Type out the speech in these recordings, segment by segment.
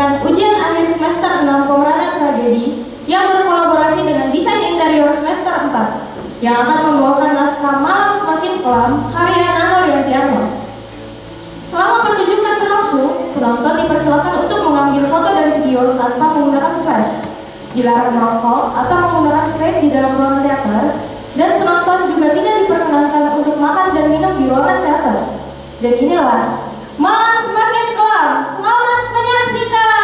dengan ujian akhir semester 6 pemerangan tragedi yang berkolaborasi dengan desain interior semester 4 yang akan membawakan naskah Malam Semakin Kelam karya Nano Riantiano. Selama pertunjukan berlangsung, penonton dipersilakan untuk mengambil foto dan video tanpa menggunakan flash, dilarang merokok atau menggunakan vape di dalam ruangan teater, dan penonton juga tidak diperkenankan untuk makan dan minum di ruangan teater. Dan inilah Malam Semakin Kelam. Selamat menyaksikan.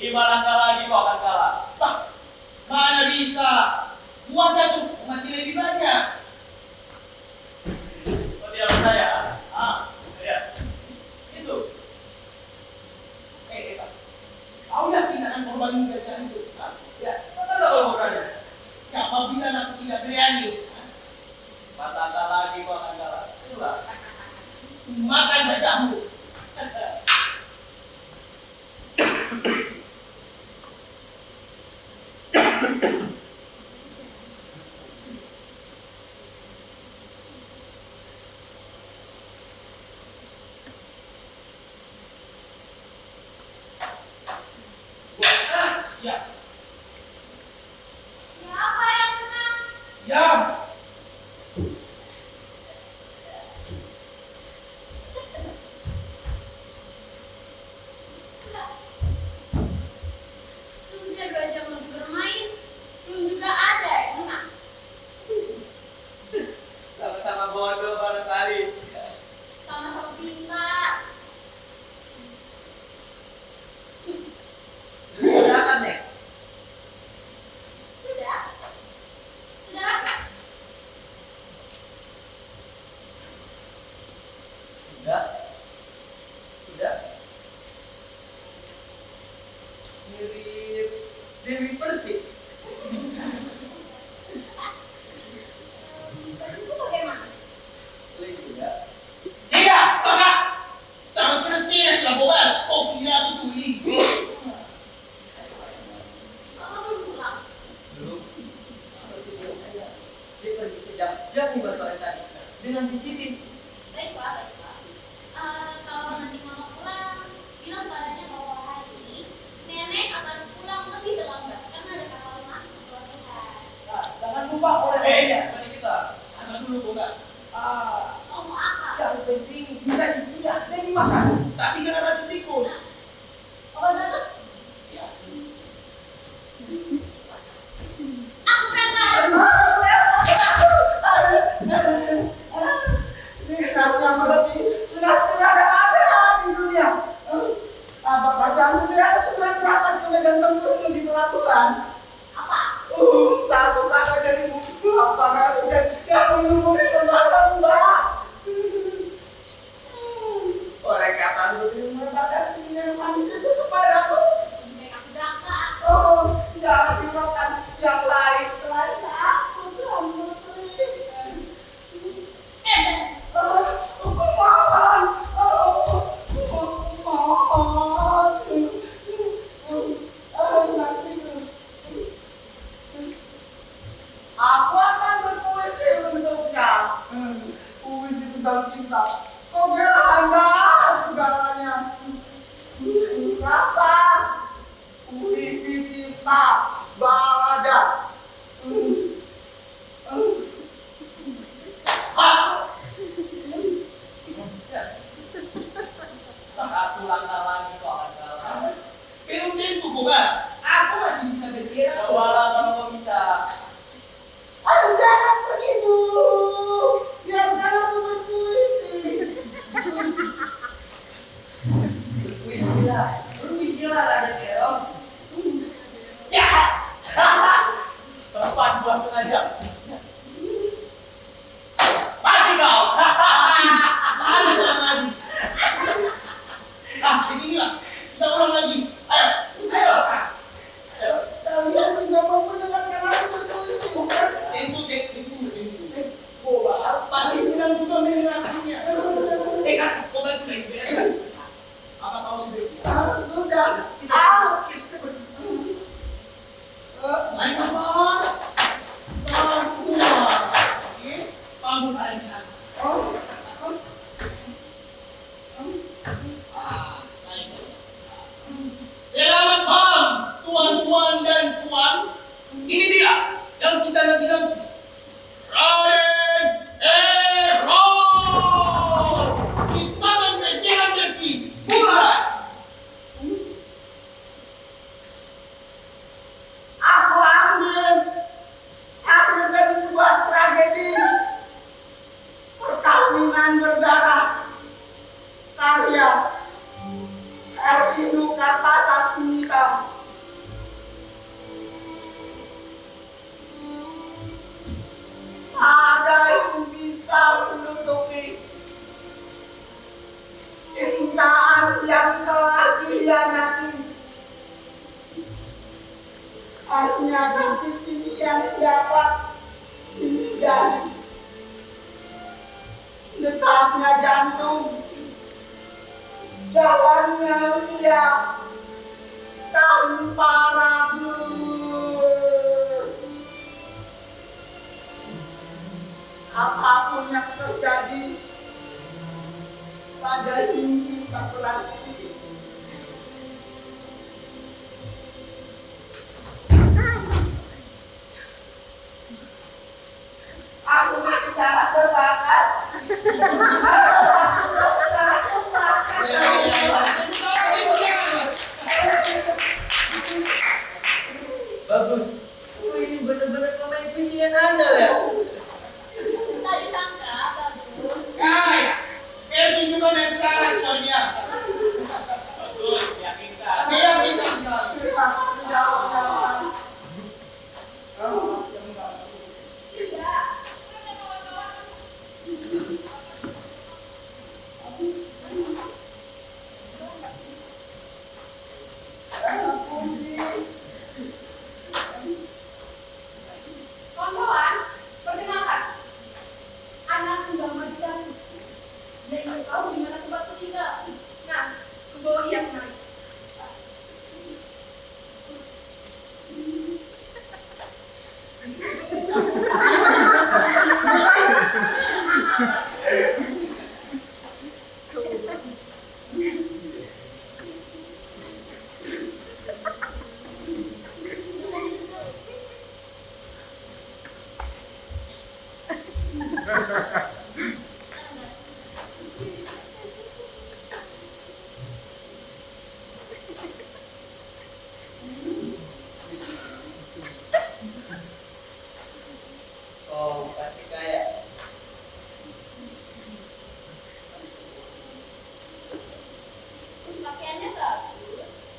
Lima langkah lagi kau akan kalah. Bah, mana bisa? Buat jatuh masih lebih banyak. Kau tidak percaya? Lihat. Itu. Pak. Kau yakin akan korban gajah itu? Ya, katalah kau berani. Siapa bilang aku tidak berani? Empat langkah lagi kau akan kalah. Itulah. Makan gajahmu. Siap. Siapa yang menang? Diam. Sudah 2 jam lebih bermain, belum juga ada yang menang. Sama-sama bodoh barangkali. Sama-sama pintar. Silakan, Nek. Sudah? Sudah rapat? Sudah. Mirip Dewi Persik. Bajuku bagaimana? Tidak. Tidak, kakak. Jangan prestis lah, Bobel. Kau kira aku tuli. Mama belum pulang. Belum. Seperti biasanya. Dia pergi sejak jam 5 sore tadi dengan si Siti. Baiklah, baiklah. Kalau nanti mama pulang, bilang padanya bahwa hari ini nenek akan pulang lebih terlambat karena ada kapal masuk ke pelabuhan. Nah, jangan lupa oleh Mari kita. sana dulu, Bobel. Mau apa? Yang penting bisa dipindah dan dimakan. Tapi jangan racun tikus. Obat batuk? Ya. Aku berangkat. Sinarnya melebihi sinar-sinar yang ada di dunia. Apa bacaanmu tidak ada segera berangkat ke medan tempur di pelabuhan. Apa? Satu kakak dari buku laksana hujan yang mengelumuri lembaga mbak. Oleh kata terima kasih yang manis itu kepadamu. Lebih baik aku berangkat. Jangan dimakan yang lain selain aku, kamu Putri. Aku mohon. Aku mohon. kan? Aku masih bisa berkira. Cobalah kalau kau bisa. Ayo jangan pergi dulu. Biarkan aku berpuisi. Berpuisilah Raden Errol. Ya. 4 jam. Mati kau. Ada jalan lagi. Beginilah. Kita ulang lagi. Ayo. Ayo. Kalian juga mau mendengarkan aku berpuisi, bukan? Tempo. Pasti sedang juga mendengarkannya. Kasih kau bantu lagi bereskan. Apa kau sudah siap? Sudah. Kita lukis Mari bos. Panggung ada di sana. Baik. Selamat malam, tuan-tuan dan puan. Ini dia yang kita nanti-nanti. Raden Errol. Si tangan veteran besi. Mulai. Aku ambil akhir dari sebuah tragedi perkawinan berdarah karya Erindu Kartasasmita. Ada yang bisa menutupi cintaan yang telah dihianati. Hanya bukti sini yang dapat dihindari. Detaknya jantung, jalannya usia, tanpa ragu. Apapun yang terjadi pada mimpi tak berarti. Aku berbicara terbakar. Bagus. Ini benar-benar pemain puisi yang handal ya. Tak disangka, bagus. Pertunjukan yang sangat luar biasa. Bagus, meyakinkan. Meyakinkan sekali. Terima kasih jawab-jawaban. Tidak. Puji. Kawan-kawan, perkenalkan. Anak tunggal majikan. Dia ingin tahu di mana tempatku tinggal. Nah, ke bawah ia kemari. Oh, pasti kaya. Pakaiannya bagus.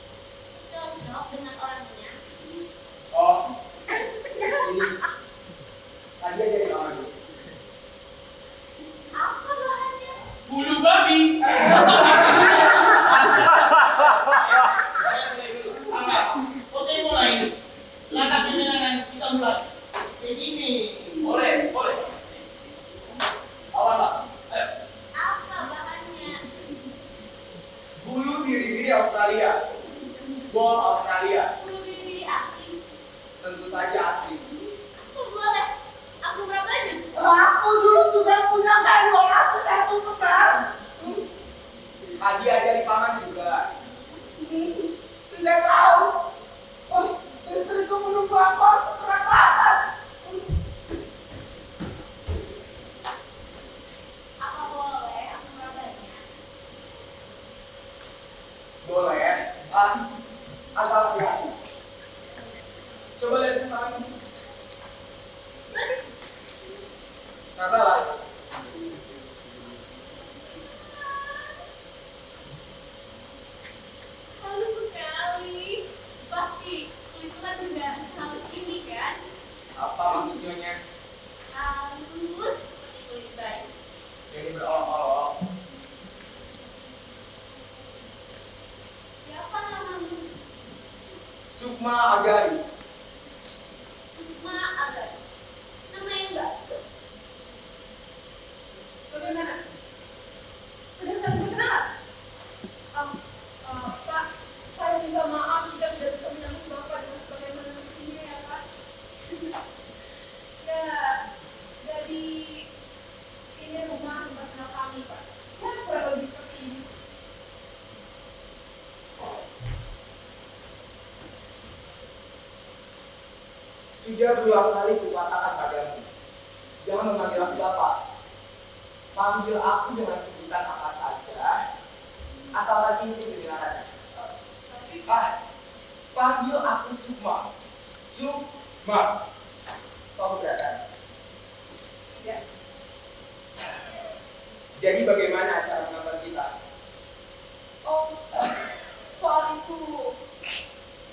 Cocok dengan orangnya. Oh, ini tadi aja di kamar dulu. Apa bahannya? Bulu babi. Oke, mulai. Langkah kemenangan kita mulai. Begini. Boleh. Awal lah. Ayo. Apa bahannya? Bulu biri-biri Australia. Bol Australia. Bulu biri-biri asli. Tentu saja asli. Aku boleh. Aku berapanya? Aku dulu juga punya kain bol asli satu setel. Hadiah dari paman juga. Tidak tahu. Oh, istriku menunggu aku setelah ke atas. Apa boleh aku merabanya? Boleh. asal hati-hati. Coba lihat tentang ini. Mas, Nggak salah. halus sekali. Pasti kulit-kulit juga sehalus ini kan? Apa maksudnya? Halus seperti kulit bayi. Jadi berolok-olok. Siapa namamu? Sukma Agari. Sukma Agari. Nama yang bagus. Bagaimana? Sudah saling berkenalan? Pak, saya minta maaf jika tidak bisa menyambut Bapak dengan sebagaimana mestinya ya Pak. Ya, jadi ini rumah tempat tinggal kami Pak. Ya, kurang lebih seperti ini. Sudah berulang kali kukatakan padamu, jangan memanggil aku Bapak. Panggil aku dengan sebutan apa saja, asalkan inti kedengarannya. Panggil aku Sukma. Sukma. Kau keberatan? Ya, Jadi bagaimana cara mengambil kita? oh, soal itu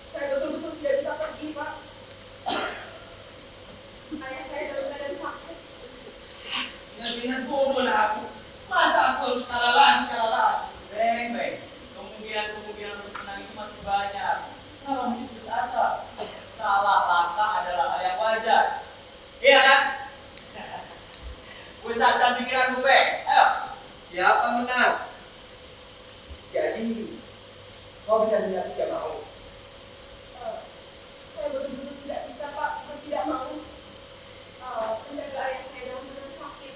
saya betul-betul tidak bisa pergi Pak. Ayah saya dalam keadaan sakit. Benar-benar bodoh lah aku. Masa aku harus kalah lagi? Beng, kemungkinan untuk menang itu masih banyak. Kenapa mesti putus asa? Salah langkah adalah hal yang wajar. Iya kan? Pusatkan pikiranmu, Beng. Ayo. Siapa menang? Jadi kau benar-benar tidak mau. Saya betul-betul tidak bisa Pak, bukan tidak mau menjaga ayah saya dalam keadaan sakit.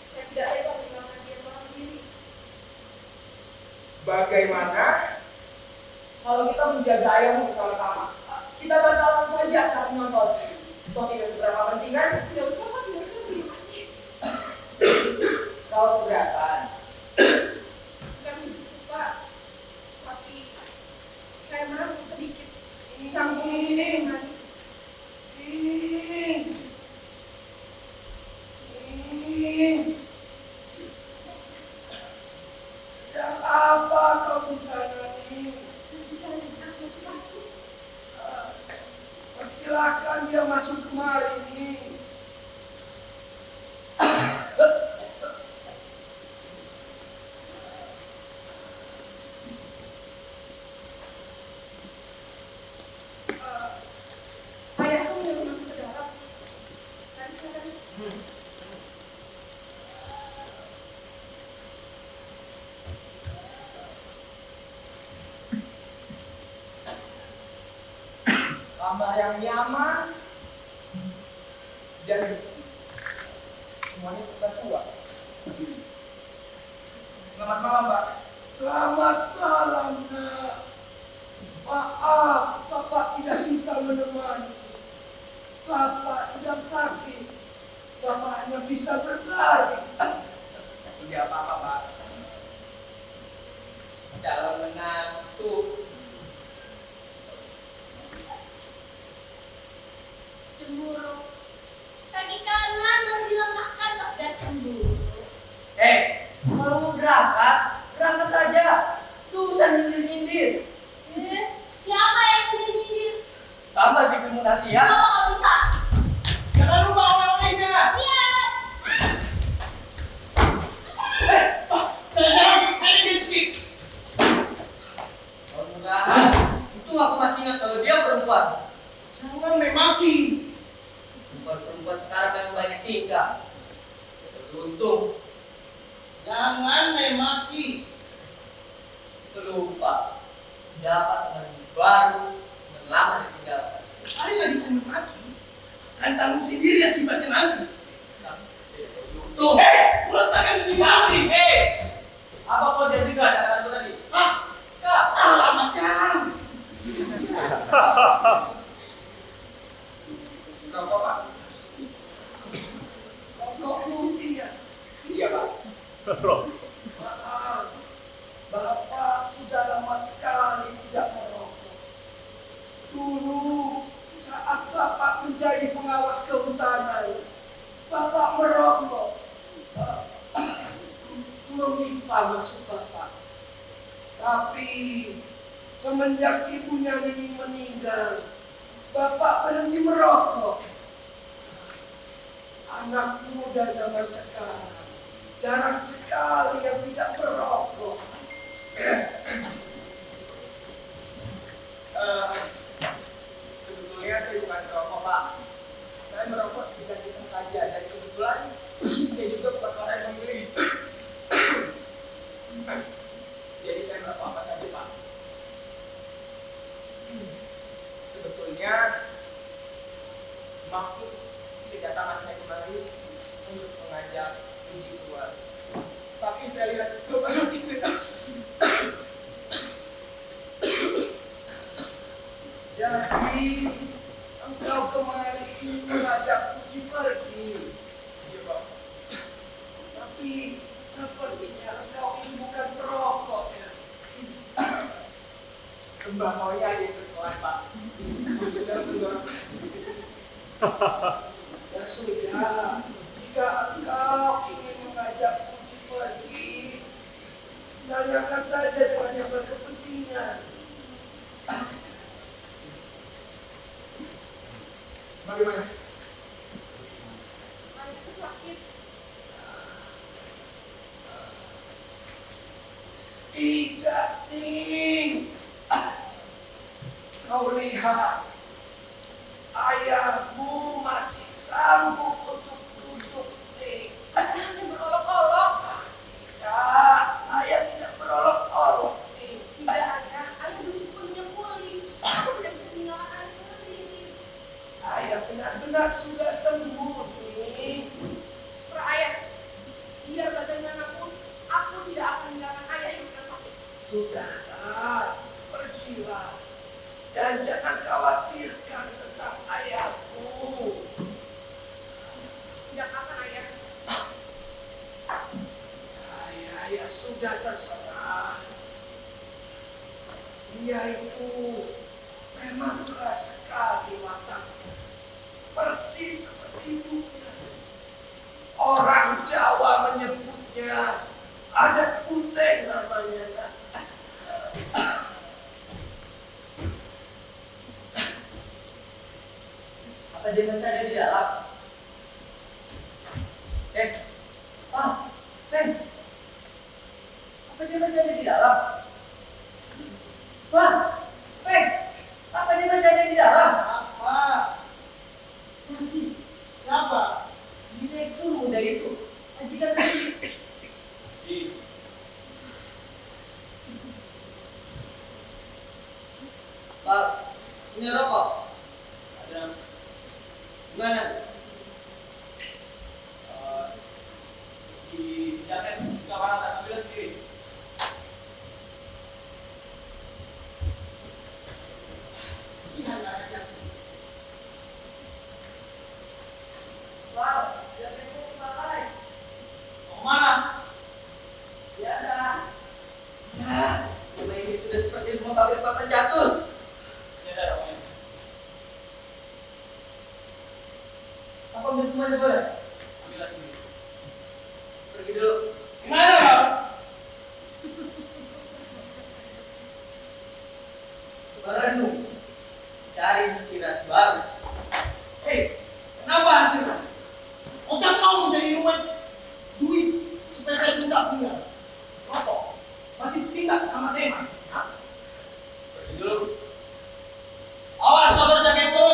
Saya tidak rela meninggalkan dia seorang diri. Bagaimana kalau kita menjaga ayahmu bersama-sama? Kita batalkan saja acara menonton. Toh tidak seberapa penting kan? Tidak usah Pak, tidak usah, terima kasih. Kau keberatan? Bukan begitu Pak, tapi saya merasa sedikit canggung dengan Sedang apa kau di sana nih? saya bicara dengan anak majikanku. Persilakan dia masuk kemari nih. Ayahku menyuruh masuk ke dalam. Mari silakan. Kamar yang nyaman dan bersih. Semuanya serba tua. Selamat malam, Pak. Selamat malam, Nak. Maaf, Bapak tidak bisa menemani. Bapak sedang sakit. Bapak hanya bisa berbaring. Tidak apa-apa, Pak. Calon menantu. Cemburu. Kaki kanan baru dilangkahkan pas sudah cemburu. Kalau mau berangkat saja. Tuh usah nyindir-nyindir. Siapa yang nyindir-nyindir? Tambah pipimu nanti ya. Kalau bisa. Jangan lupa oleh-olehnya. Iya. Jangan, ini biskuit. Mudah-mudahan. Untung aku masih ingat kalau dia perempuan. Jangan memaki. Perempuan sekarang memang banyak tingkah. Beruntung. Jangan memaki. Lupa dapat teman baru dan lama ditinggalkan. Sekali lagi kau memaki, akan tanggung sendiri akibatnya nanti. Tuh, mulut akan dimaki. Apa kau jadi gak ada aku tadi? Hah? Alamak, Cang. Kau, Pak. Kau putih ya? Iya, Pak. Maaf, Bapak sudah lama sekali tidak merokok. lama suka, Pak. Tapi semenjak ibunya Nini meninggal, Bapak berhenti merokok. Anak muda zaman sekarang jarang sekali yang tidak merokok. Sebetulnya saya bukan perokok, Pak. Saya merokok sekedar iseng saja, dan kebetulan saya juga bukan orang yang memilih. Jadi saya merokok apa saja, Pak. Sebetulnya maksud kedatangan saya kemari untuk mengajak Puji keluar. Tapi saya lihat Bapak sakit. Jadi engkau kemari mengajak Puji pergi. Iya, Pak. Tapi sepertinya engkau ini bukan perokok ya. Tembakaunya ada yang berkelan, Pak. Masuk dalam tenggorokan. Ya sudah, jika engkau ingin mengajak Puji pergi, tanyakan saja dengan yang berkepentingan. Bagaimana? Anakku sakit. Tidak, Ning. Kau lihat, ayahmu masih sanggup untuk duduk, Ning. Anaknya berolok-olok. Tidak, ayah tidak berolok-olok, Ning. Tidak, ayah. Ayah belum sepenuhnya pulih. Aku tidak bisa meninggalkan ayah sendiri. Ayah benar-benar sudah sembuh, Ning. Serah ayah. Biar bagaimanapun, aku tidak akan meninggalkan ayah yang sedang sakit. Sudahlah, pergilah. Dan jangan khawatirkan tentang ayahmu. Tidak akan ayah. Ya sudah terserah. Dia itu memang keras sekali wataknya. Persis seperti ibunya. Orang Jawa menyebutnya adat puteng namanya, Nak. Apa dia masih ada di dalam? Pak, apa dia masih ada di dalam? Pak, apa dia masih ada di dalam? Apa? Masih. Siapa? Direktur muda itu. Majikan tadi. Si. Pak, ini rokok. Ada. Gimana? Di jaket kamar atas, ambil sendiri. Sihan aja. Pak, jaketku dipakai. Mau kemana? Biasa. Ya, rumah ini sudah seperti rumah pabrik papan jatuh. Saya ada rokoknya. Apa ambil semuanya boleh? Ambillah sendiri. Pergi dulu. Gimana kau? Merenung. Cari inspirasi baru. Hei, kenapa hasilnya? Otak kau menjadi rumah duit supaya saya tidak punya rokok. Masih tinggal sama teman. Hah? Pergi dulu. Awas kotor jaketku.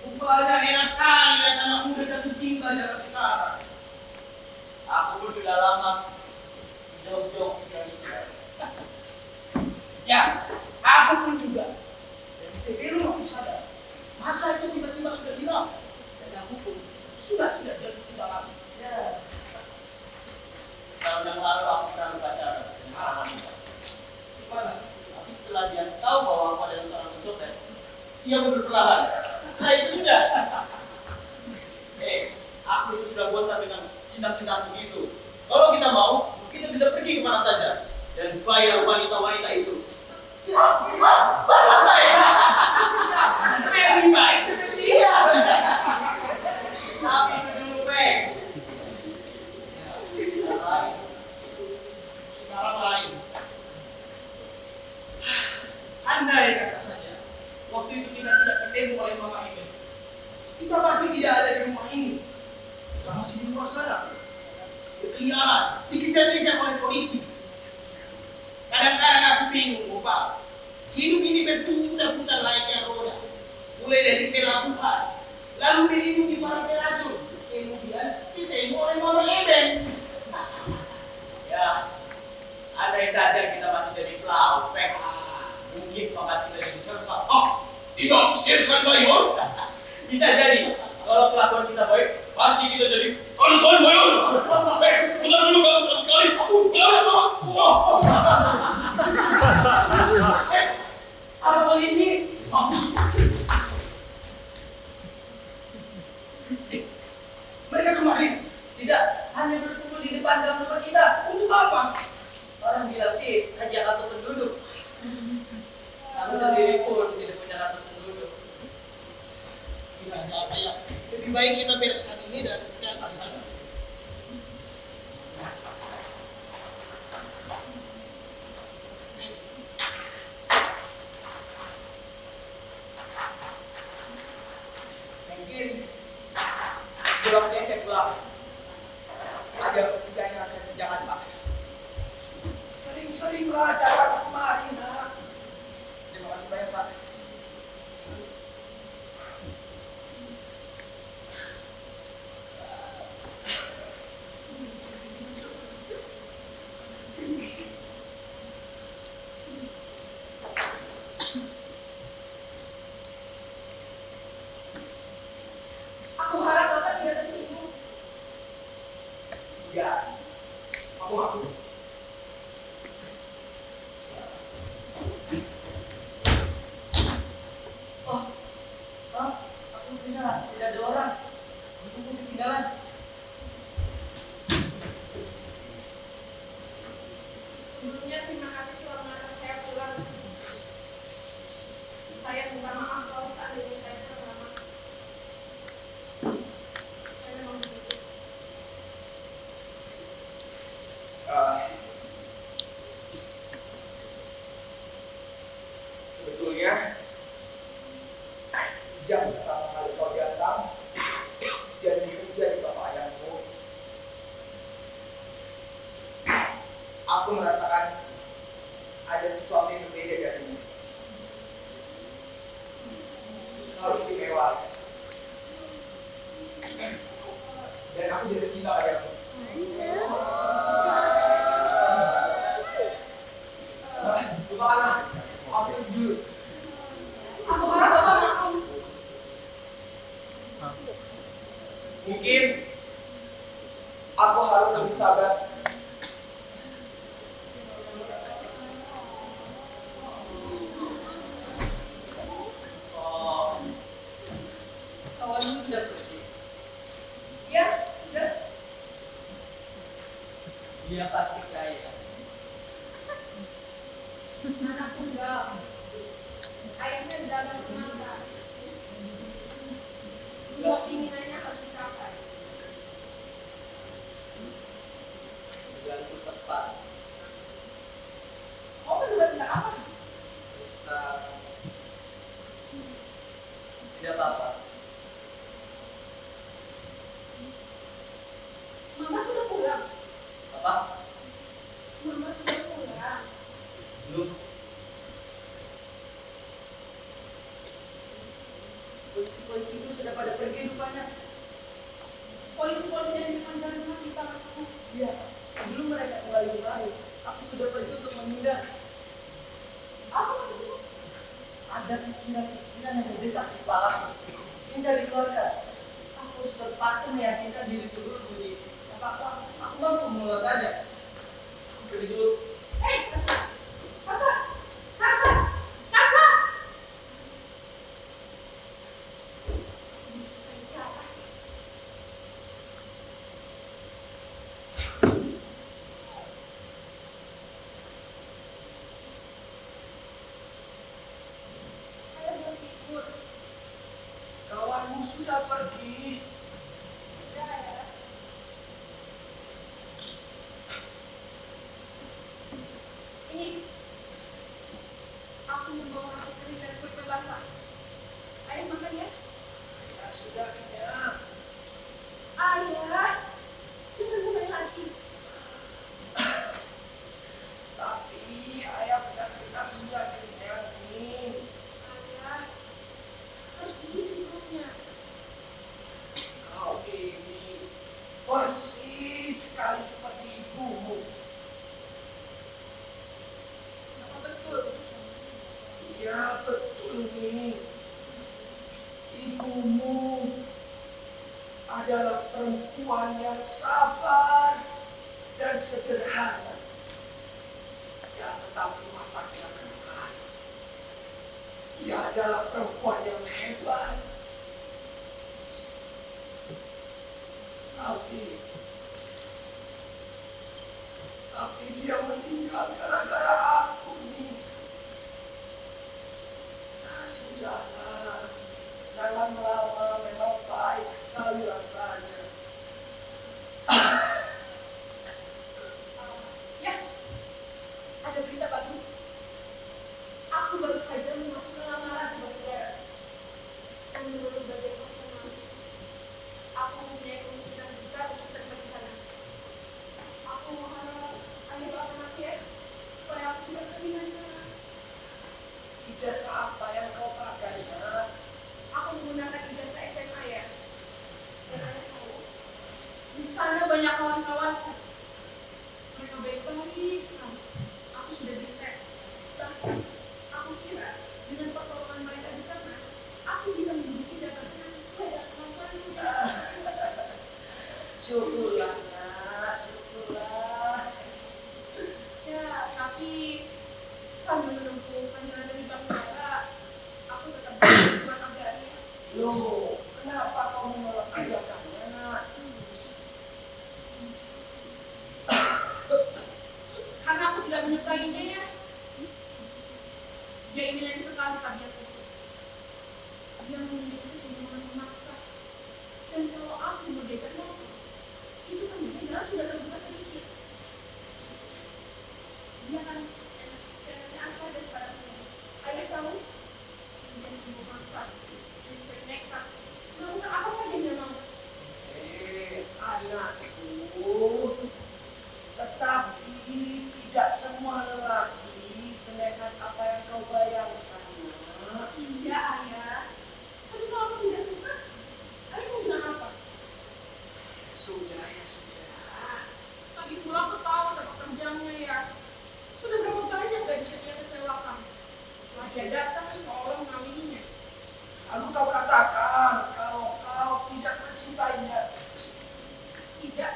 Rupanya enak kali lihat anak muda jatuh cinta zaman sekarang. Aku pun sudah lama jauh-jauh pikiran itu. Ya, aku pun juga. Dan sebelum aku sadar, masa itu tiba-tiba sudah hilang. Dan aku pun sudah tidak jatuh cinta lagi. Ya. Tahun yang lalu aku pernah berpacaran dengan seorang wanita. Gimana? Tapi setelah dia tahu bahwa aku adalah seorang pencopet, ia mundur perlahan. Setelah itu sudah. Aku itu sudah bosan dengan cinta-cintaan begitu. Kalau kita mau, kita bisa pergi kemana saja dan bayar wanita-wanita itu. Lebih baik seperti dia. Tapi itu dulu, Peng. Yang lain, andai kata saja waktu itu kita tidak ketemu oleh Mama Eben, kita pasti tidak ada di rumah ini. Kita masih di luar sana, berkeliaran, dikejar-kejar oleh polisi. Kadang-kadang aku bingung, Gopal. Hidup ini berputar-putar layaknya roda. Mulai dari pelabuhan, lalu melindungi para pelacur, kemudian ditemu oleh Mama Eben. Ya, andai saja kita masih jadi pelampek, mungkin pangkat kita jadi sersan. Oh, tidak, Sersan Mayor. Bisa jadi, kalau kelakuan kita baik, pasti kita jadi Sersan Mayor. Besar dulu kamu sekali. Ada polisi. Mampus. Mereka kemarin. tidak hanya berkumpul di depan gang rumah kita. Untuk apa? Orang bilang sih hanya kartu penduduk. Aku sendiri pun tidak punya kartu penduduk. Tidak ada apa ya. Lebih baik kita bereskan ini dan ke atas sana. Mungkin pulang besok pulang. Ada pekerjaan yang saya kerjakan, Pak. Sering-seringlah datang kemari, nak. Terima kasih banyak, Pak. Aku harap Bapak tidak tersinggung. Ya, aku ngaku. Oh, aku kira tidak ada orang. Buku ketinggalan. Sebelumnya terima kasih telah mengantar saya pulang. Saya minta maaf kalau seandainya saya terlama. Saya memang begitu. Sebetulnya sejak pertama kali kau datang dan bekerja di bapak ayahmu, aku merasakan ada sesuatu yang berbeda darimu. Kau istimewa dan aku jadi cinta padamu. Lupakanlah, aku pergi dulu. Aku harap Bapak maklum. Mungkin aku harus lebih sabar. Oh, kawanmu sudah pergi. Ya, sudah. Dia pasti kaya. Anak tunggal. Ayahnya dagang tenaga. Semua keinginannya harus dicapai. Dugaanku tepat. Kau menduga tidak apa? Nah, tidak apa-apa. Mama sudah pulang. Apa? Mama sudah pulang. Belum. Polisi-polisi itu sudah pada pergi rupanya. Polisi-polisi yang di depan jalan rumah kita maksudnya. Iya, sebelum mereka kembali kemari, aku sudah pergi untuk menghindar. Apa maksudnya? Ada pikiran-pikiran yang mendesak di kepala. Mencari keluarga. Aku harus terpaksa meyakinkan diriku dulu, Budi. Apakah aku mampu mengeluarkannya? Aku pergi dulu. Kasa! Kasa! Kasa! Kasa! Bisa saya bicara? Saya belum tidur. Kawanmu sudah pergi. Sudah ya. Ini aku membawa kering dan kue basah. Ayah makan ya. Ya sudah kenyang. Ayah, jangan mulai lagi. Tapi ayah benar-benar sudah kenyang nih. Ayah, harus diisi perutnya. Kau ini persis sekali seperti ibumu. Apa betul? Iya betul nih. Ibumu adalah perempuan yang sabar dan sederhana. Ya tetapi wataknya keras. Ia adalah perempuan yang hebat. Tapi dia meninggal gara-gara aku nih. Ya sudahlah. Jangan lama memang baik sekali rasanya. Ya, ada berita bagus. Aku baru saja memasukkan lamaran ke Batubara. Dan menurut bagian personalis, aku mempunyai kemungkinan besar untuk terima di sana. Aku mengharap ayah doakan aku ya, supaya aku bisa terima di sana. Ijazah apa yang kau pakai, Nak? Aku menggunakan ijazah SMA ya. Dan ayah tahu, di sana banyak kawan-kawanku. Mereka baik-baik sekali. Aku sudah dites. Bahkan, aku kira dengan pertolongan mereka di sana, aku bisa menduduki jabatan yang sesuai dengan kemampuanku. Syukurlah, Nak. Syukurlah. Ya, tapi sambil menempuh panggilan dari Batubara, aku tetap berjuang agarnya. Loh, kenapa kau menolak ajakannya, Nak? Karena aku tidak menyukainya ya. Dia ini lain sekali tabiatnya. Dia memiliki kecenderungan memaksa. Dan kalau aku merdeka motor, itu tandanya jalan sudah terbuka sedikit. Dia akan seenaknya asal daripada aku. Ayah tahu, dia semua maksa. Dia sering nekat. Melakukan apa saja dia mau. Anakku. Tetapi tidak semua lelaki senekat apa yang kau bayangkan, Nak. Iya ayah. Tapi kalau aku tidak suka, ayah mau bilang apa? Sudah ya sudah. Lagi pula aku tahu sepak terjangnya ya. Sudah berapa banyak gadis yang dia kecewakan. Setelah dia datang, seolah mengawininya. Lalu kau katakan kalau kau tidak mencintainya. Tidak.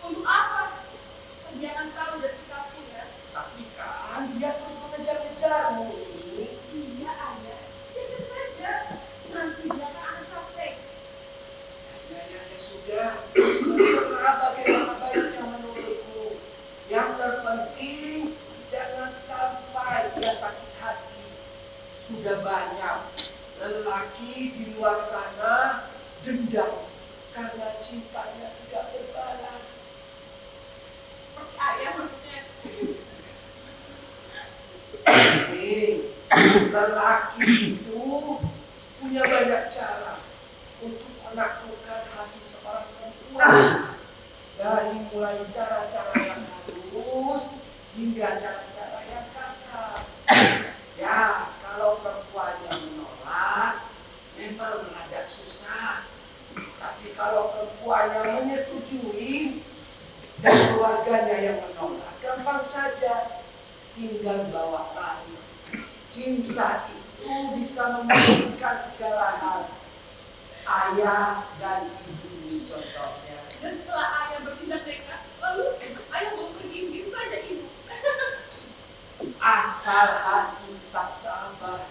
Untuk apa? Dia akan tahu dari sikapku ya. Tapi kan dia terus mengejar-ngejarmu nih. Iya ayah. Biarkan saja. Nanti dia akan capek. Ya sudah. Terserah bagaimana baiknya menurutmu. Yang terpenting jangan sampai dia sakit hati. Sudah banyak lelaki di luar sana dendam karena cintanya tidak berbalas. Seperti ayah maksudnya. Lelaki itu punya banyak cara untuk menaklukkan hati seorang perempuan. Dari mulai cara-cara yang halus hingga cara-cara yang kasar. Ya, kalau perempuannya menolak, memang rada susah. Tapi kalau perempuannya menyetujui dan keluarganya yang menolak, gampang saja. Tinggal bawa lari. Cinta itu bisa memulihkan segala hal. Ayah dan ibu contohnya. Dan setelah ayah bertindak nekat, lalu ayah mau pergi begitu saja ibu. Asal hati tak tabah.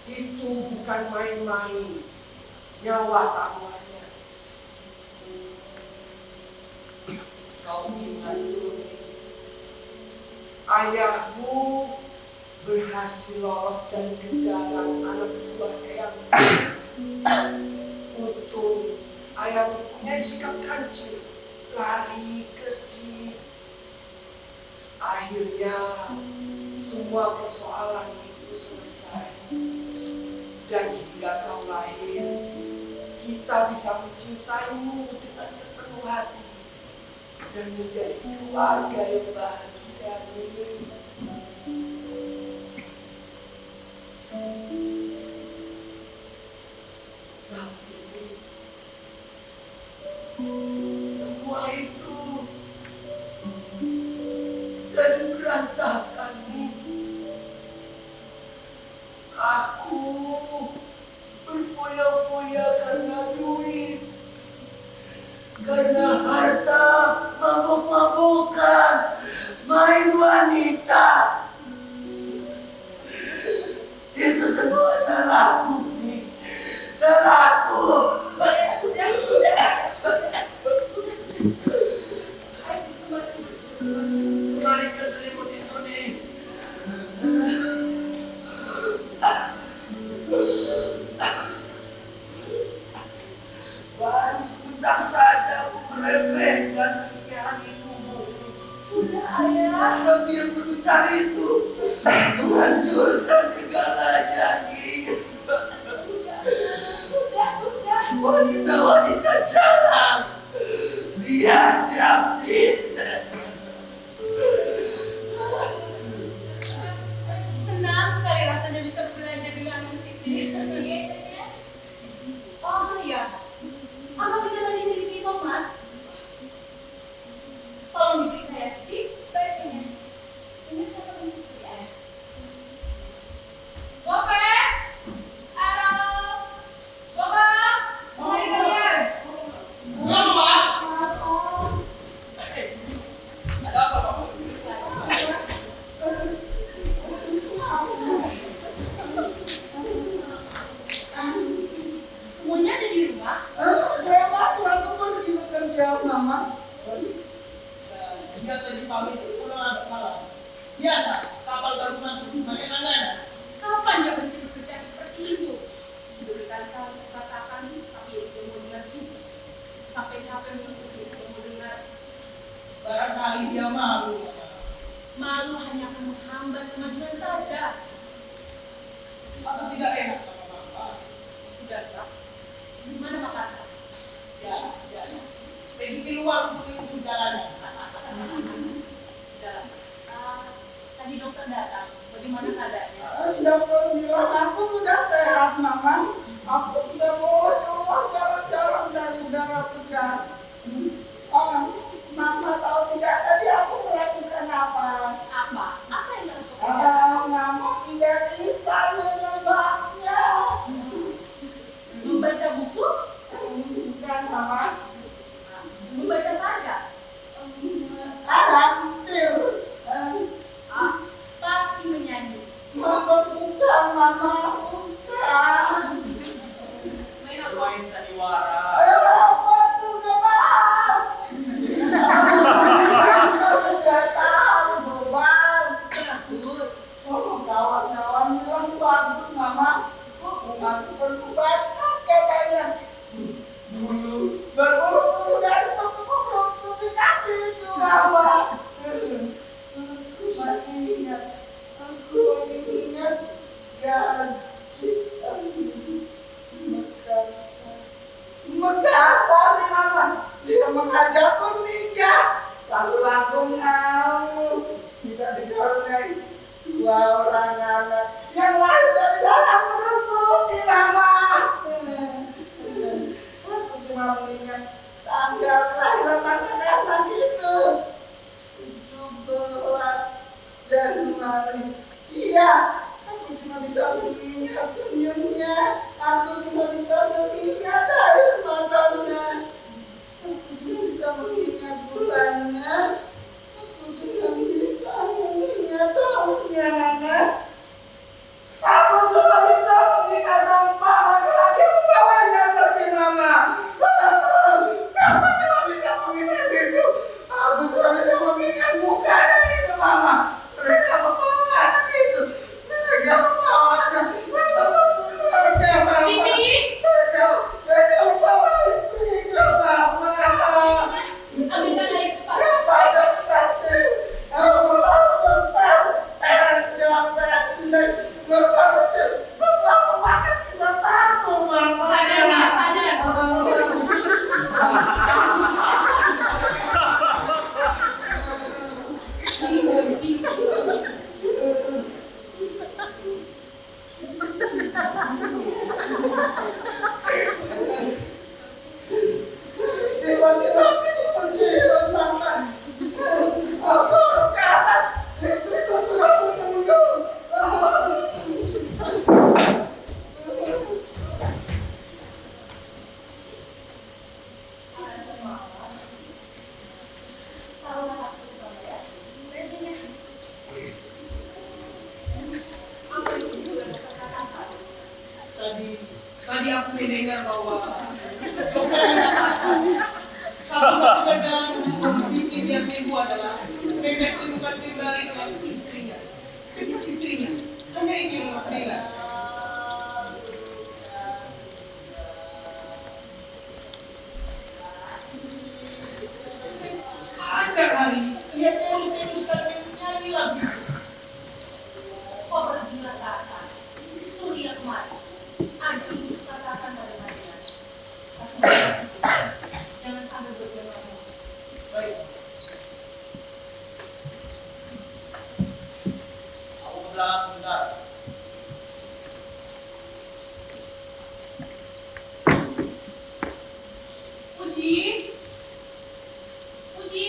Itu bukan main-main. Nyawa taruhannya. Kau ingat dulu nih. Ayahmu berhasil lolos dari kejaran anak buah eyang. Untung ayah mempunyai sikap kancil, lari ke sini. Akhirnya semua semua persoalan itu selesai. Dan hingga kau lahir, kita bisa mencintaimu dengan sepenuh hati dan menjadi keluarga yang bahagia. Tapi semua itu jadi berantakan nih. Aku berfoya-foya karena duit, karena harta, mabok-mabokan, main wanita. Itu semua salahku nih, salahku. Sudah. Ayo Kembali ke selimut itu nih. Baru sebentar saja aku meremehkan kesetiaan ibumu. Sudah, ayah. Tapi yang sebentar itu menghancurkan segalanya nih. Sudah. Wanita-wanita jalan biadab nih. Senang sekali rasanya bisa berbelanja denganmu, Siti. Oh iya, apa gejala di Siti tomat? Tolong diperiksa ya, Siti. Baik, ini siapa di Siti ya? Gope, Aro, Gopa, mari kalian. Ada apa, Pak? Semuanya ada di rumah. Aku pergi bekerja, Mama. Jika tadi pamit pulang agak malam. Biasa, kapal baru masuk, pakai langganan. Kapan dia berhenti bekerja seperti itu? Sudah berkali-kali kukatakan, tapi dia tidak mau dengar juga. Sampai capek menuntut dia tidak mau dengar. Barangkali dia malu. Malu hanya akan menghambat kemajuan saja. Atau tidak enak sama mama. Sudah, Pak. Di mana Makassar? Ya, biasa. Pergi keluar untuk mengikuti jalanan. Sudah. Tadi dokter datang. Bagaimana keadaannya? Dokter bilang aku sudah sehat, Mama. Aku sudah boleh keluar jalan-jalan dari udara segar. Mama tahu tidak tadi aku melakukan apa? Apa? Apa yang kamu lakukan? Mama tidak bisa menebaknya. Membaca buku? Bukan, Mama. Membaca saja. Hampir. Pasti menyanyi. Mama bukan, Mama bukan. Main apa? Main sandiwara. Apa tuh, Gobal? Sudah tahu, Gobal. Bagus. Kawan-kawan bilang bagus, Mama. Aku masih perlu bakat katanya. Dulu berbulu-bulu dari sepatu di kaki itu, Mama. Aku masih ingat. Aku ingat gadis Makassar nih, Mama. Dia mengajakku nikah. Lalu aku mau. Tidak dikaruniai 2 orang anak yang lahir dari dalam perut putih, Mama. Aku cuma mengingat tanggal kelahiran anak-anak itu 17 Januari. Iya, aku cuma bisa mengingat senyumnya. Aku cuma bisa mengingat air matanya. Aku cuma bisa mengingat bulannya. Aku cuma bisa mengingat tahunnya, Mama. Aku cuma bisa mengingat Mama lagi membawanya pergi, Mama. Aku cuma bisa mengingat itu. Aku cuma bisa mengingat mukanya itu, Mama. Mereka membawa anak itu. Mereka membawa anak. Mereka Mama. Siti! Mereka membawa istri ke Mama. Ambilkan air cepat. Pada kasih Allah besar. Jangan Tadi aku mendengar bahwa dokter mengatakan satu-satunya jalan untuk bikin dia sembuh adalah mempertemukan kembali dengan istrinya. Dengan istrinya. Hanya itu yang aku dengar. Sepanjang hari, ia terus-teruskan menyanyi lagu. Kau pergilah ke atas. Surya kemari. Adi katakan pada Maria. Jangan sampai buat dia ngomong. Baik. Aku ke belakang sebentar. Puji. Puji.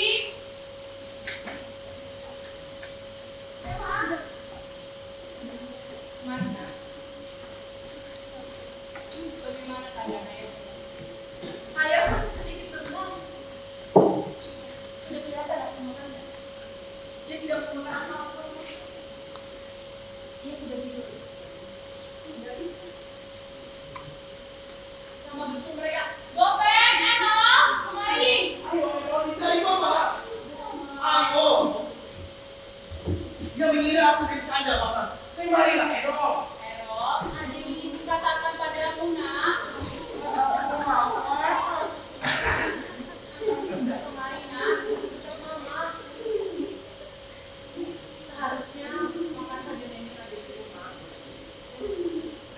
Emang. Mana? Bagaimana keadaan ayah? Ayah masih sedikit demam. Sudah kelihatan nafsu makannya. Dia tidak mau makan apa-apa. Dia sudah tidur. Sudah tidur. Nama betul mereka. Gopeng, Eno, kemari. Ayo, dicari mama. Ayo. Dia mengira aku bercanda, Papa. Kemarilah, Eno. Eno, ada yang ingin dikatakan padamu, nak. Sudah kemari, nak. Sudah mama. Seharusnya makan saja nenek ada di rumah.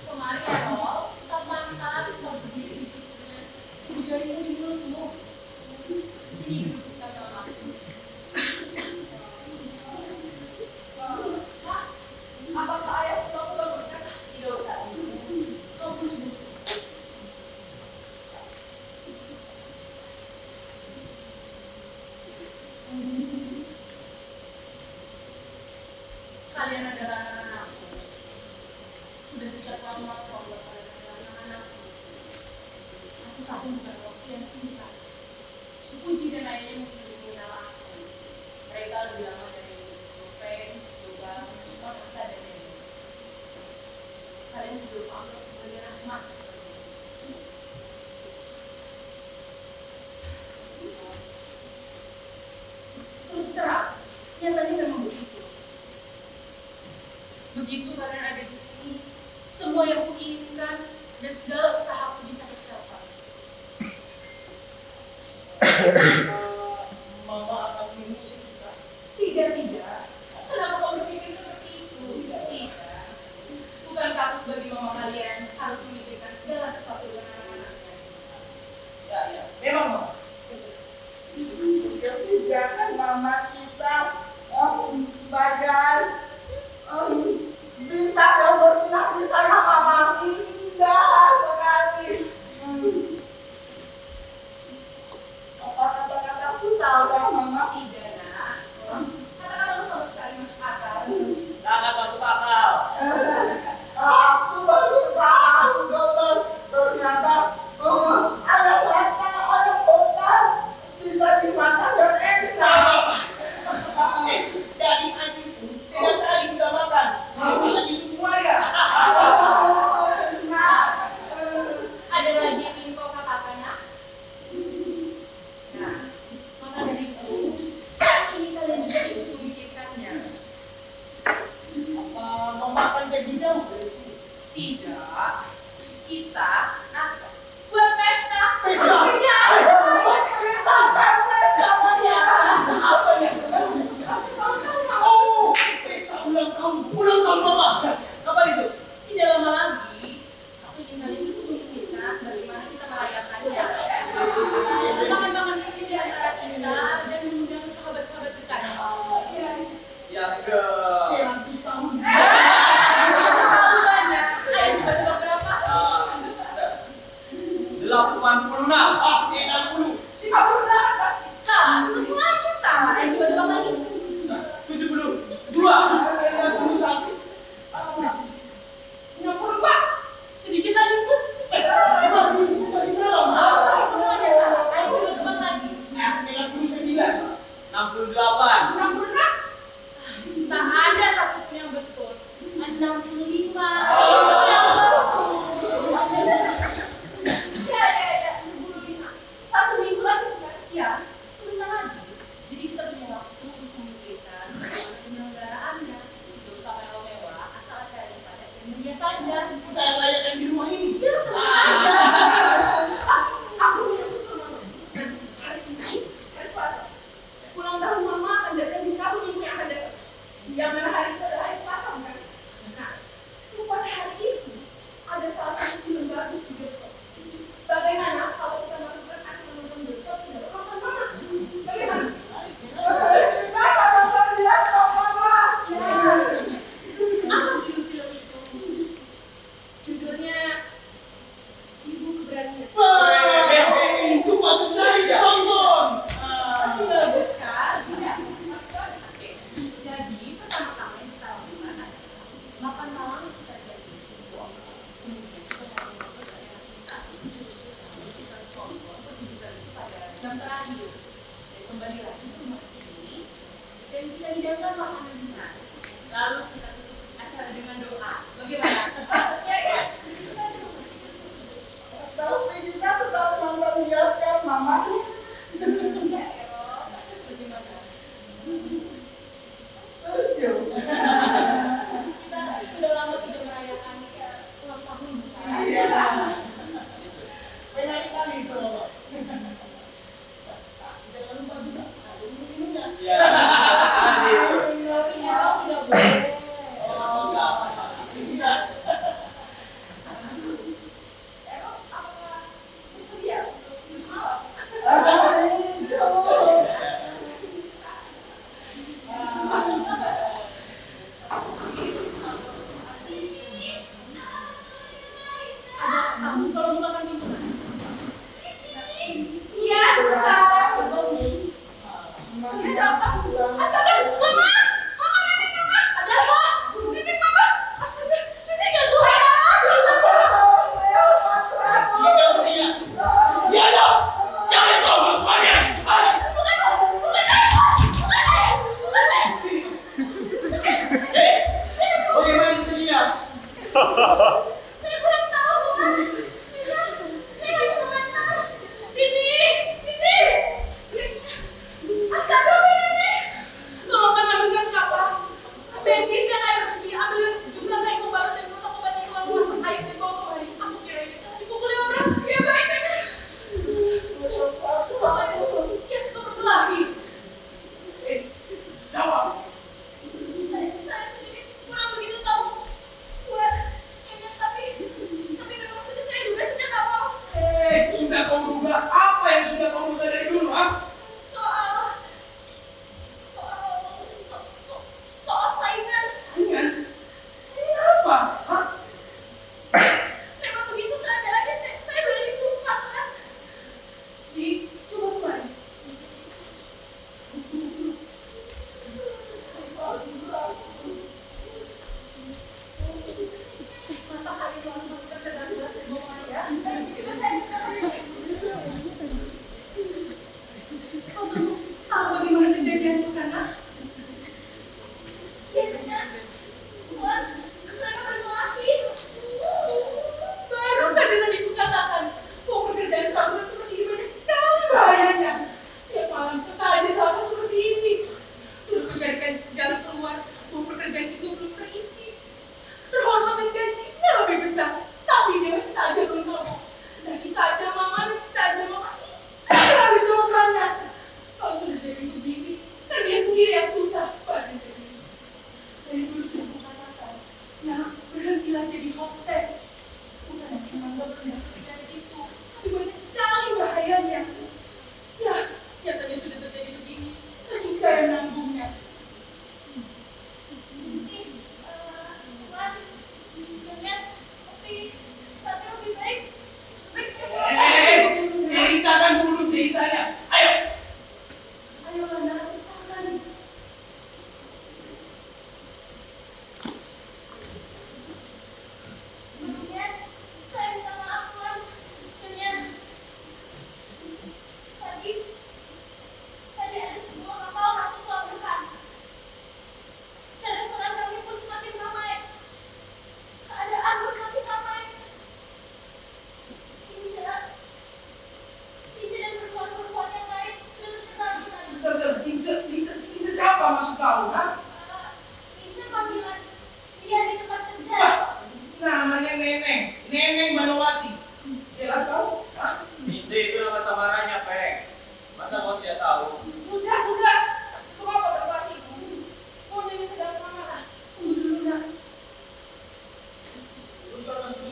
Kemari, Eno. Tak pantas kau berdiri di situ dengan ibu jarimu di mulutmu. Sini duduk dekat mama. Hah? Apakah ayah pulang bangunkan? Tidak usah. Kau terus lucu. Kalian adalah anak-anakku. Sudah sejak lama kau buat kalian adalah anak-anakku. 1 tahun bukan waktu yang singkat. Puji dan ayahnya mungkin lebih mengenal aku. Mereka lebih lama dari Gopeng, Yoga, Maksa dan Nenek. Kalian sudah anggap sebagai rahmat. Terus terang, nyatanya memang begitu. Begitu kalian ada di sini, semua yang kuinginkan dan segala usahaku bisa tercapai. Mama akan mengusir kita. Tidak. Kenapa kau berpikir seperti itu? Tidak. Bukankah aku sebagai mama kalian harus memikirkan segala sesuatu dengan anak-anaknya? Ya, memang Mama. Kebijakan mama kita bagai bintang yang bersinar di sana mama, indah sekali. Apa kata-kataku salah mama? Tidak, nak. Kata-katamu sama sekali masuk akal. Sangat masuk akal. Aku baru tahu dokter, ternyata ada mata, ada botak bisa dimakan dan enak. Daging anjing pun setiap hari kita makan. Apalagi semua ya. Ada lagi yang ingin kau katakan, nak? Nah, maka dari itu, ini kalian juga ikut memikirkannya. Apa memakan daging jauh dari sini? Tidak. Kita akan buat pesta. Pesta? Ya. Ya. Pesta apa ya? Pesta ulang tahun. Oh, pesta ulang tahun. Ulang tahun Mama. Kapan itu? Tidak lama lagi, aku ingin kalian ikut memikirkan bagaimana kita merayakannya. Makan-makan kecil di antara kita dan mengundang sahabat-sahabat dekat. Ya. Ya ke 100 tahun. Terlalu banyak. Ayo coba tebak berapa? 86. 60. 58 pasti. Salah, semuanya salah. Ayo coba tebak lagi. 72. 61. dengan doa. Bagaimana? Ya, begitu saja. Tapi kita tetap nonton bioskop, Mama. Ya, Ero. Bagaimana? Setuju. Kita sudah lama tidak merayakan ulang tahun. Iya. Banyak sekali itu. Jangan lupa juga ada minumnya. Iya. Tapi Ero tidak boleh. Ero, apakah bersedia untuk minum malam? Ada kamu kalau bukakan pintu. Iya, sebentar. Ada apa? Astaga, Mama! Mama, nenek Mama! Ada apa? Nenek Mama! Astaga, nenek gak Tuhan! Ya dong, siapa yang tahu melakukannya? Bukan saya! Bukan saya! Bukan saya! Bagaimana jadinya? Saya kurang tahu, Tuhan. Saya lagi kemana? Sini! Sini! Astaga, nenek! Tolongkan ambilkan kapas, bensin dan air bersih. Ambil juga kain pembalut dan kotak obat yang telah masak air dan bawa kemari. Aku kira ini telah dipukuli orang. Ya baik, nenek. Ya, stop lagi. Jawab. Saya sendiri kurang begitu tahu buat ini, tapi memang sudah saya duga sejak awal. Sudah kau duga apa yang sudah kau duga dari dulu, ha? Soal saingan. Saingan? Saingan apa? Hah? Memang begitu keadaannya. Saya berani sumpah, kan? Coba kemari. Masa kali itu aku masukkan ke dalam gelas dan bawa kemari, ya? Sudah saya Kau tahu bagaimana kejadian itu, kan, nak? Ya, benar. Tuhan, mereka berkelahi. Baru saja tadi kukatakan, pekerjaan serabutan seperti ini banyak sekali bahayanya. Tiap malam sesajen hal seperti ini. Sudah mencarikan jalan keluar, bahwa pekerjaan itu belum terisi. Terhormat dan gajinya lebih besar, tapi dia masih saja belum ngomong. Nanti saja mama. Selalu jawabannya. Kalau sudah jadi begini, kan dia sendiri yang susah. Badan jadi. Dari dulu sudah kukatakan, nah berhentilah jadi hostess. Bukan yang menganggap rendah pekerjaan itu, tapi banyak sekali bahayanya. Ya, nyatanya sudah terjadi begini, Ika yang menanggungnya. Tapi lebih baik saya Ceritakan dulu ceritanya. Ayo. ayo Lana, ceritakan. Sebelumnya, saya minta maaf, Tuhan. Tadi ada sebuah kapal masuk pelabuhan. Dan restoran kami pun semakin ramai. Keadaan pun semakin ramai. Tinja dan perempuan-perempuan yang lain sudah terkenal di sana. Tinja siapa maksud kau, ha? Tinja panggilan dia di tempat kerja. Wah, namanya Neneng Manowati. Jelas kau? Ha? Ninja itu nama samarannya, Peng. Masa kau tidak tahu? Sudah. Untuk apa berkelahi? Mau nyanyi ke dalam kamar? Tunggu dulu, nak. Teruskan masuk.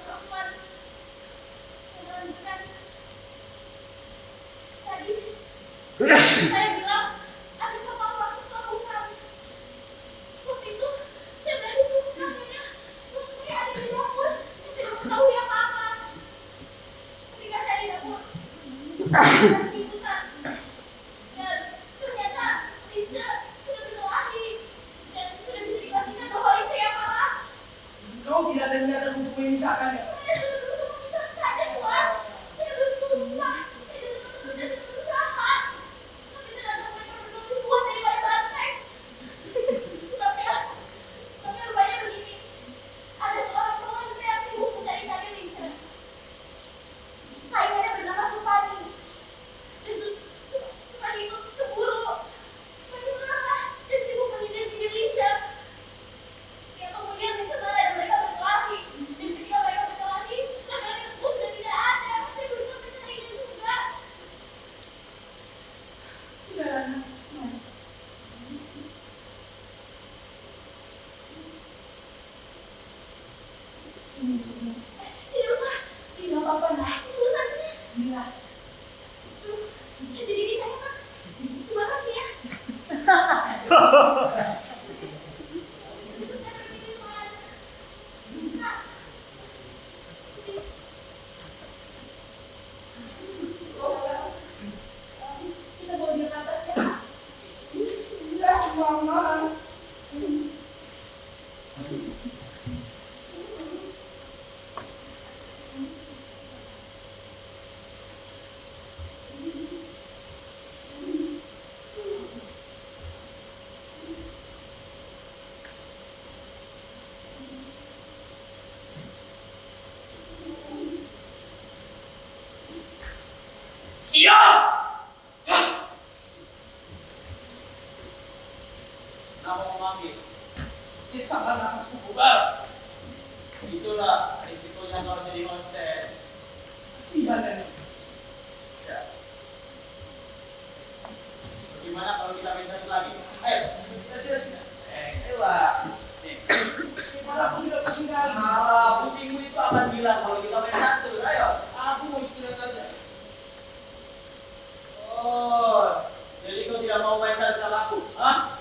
Rahman, saya lanjutkan. Tadi saya bilang ada kapal masuk pelabuhan. Waktu itu saya berani disuruh belakangnya. Waktu saya ada di dapur, saya tidak mengetahui apa-apa. Ketika saya di dapur, saya ketiduran. Dan ternyata Tinja sudah berkelahi dan sudah bisa dipastikan bahwa Tinja yang kalah. Kau tidak ada niatan untuk memisahkannya. Saya sudah berusaha memisahkannya, Tuhan. Saya bersumpah. Saya dan teman-teman saya sudah berusaha. Tapi ternyata mereka berdua lebih kuat daripada banteng. Mama. Siap! Kenapa memanggil? Sisakan nafasku bubar. Itulah risikonya kalau jadi hostess. Kasihan ini. Ya. Bagaimana kalau kita main satu lagi? Ayo, kita tidak. Elah. Gimana aku sudah pusing kali? Alah, pusingmu itu akan hilang kalau kita main satu. Ayo. Aku mau istirahat aja. Oh, jadi kau tidak mau main satu sama aku? Hah?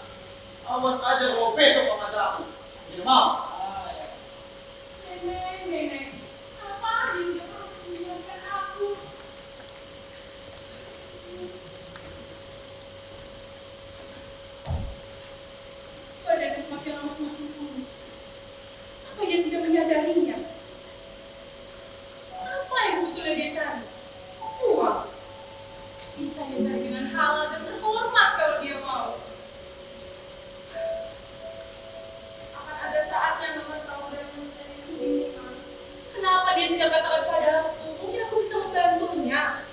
Awas aja kalau besok kau ngajak aku. Tidak mau? Nenek, apa dia harus meninggalkan aku? Badannya semakin lama semakin kurus. Apa dia tidak menyadarinya? Apa yang sebetulnya dia cari? Uang. Bisa dia cari dengan halal dan terhormat kalau dia mau. Akan ada saatnya Mama tahu dan mencari sendiri, Ma. Kenapa dia tidak katakan padaku? Mungkin aku bisa membantunya.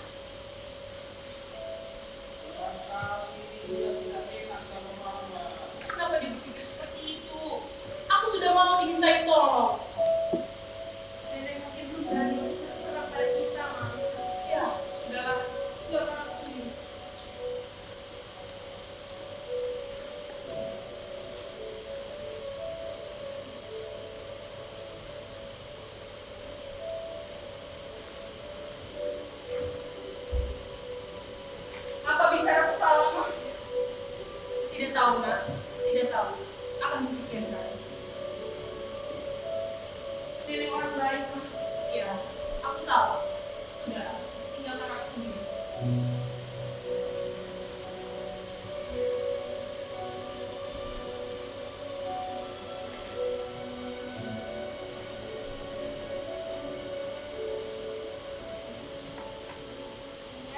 Barangkali dia tidak enak sama mama. Kenapa dia berpikir seperti itu? Aku sudah mau dimintai tolong. Nenek mungkin belum berani untuk bercerita pada kita, Ma. Ya, sudahlah. Tinggalkan aku sendiri. Apa bicara salah, Ma? Tidak tahu, Nak. Tidak tahu. Akan kupikirkan. Nenek orang baik, Ma. Ya, aku tahu. Sudah, tinggalkan aku sendiri.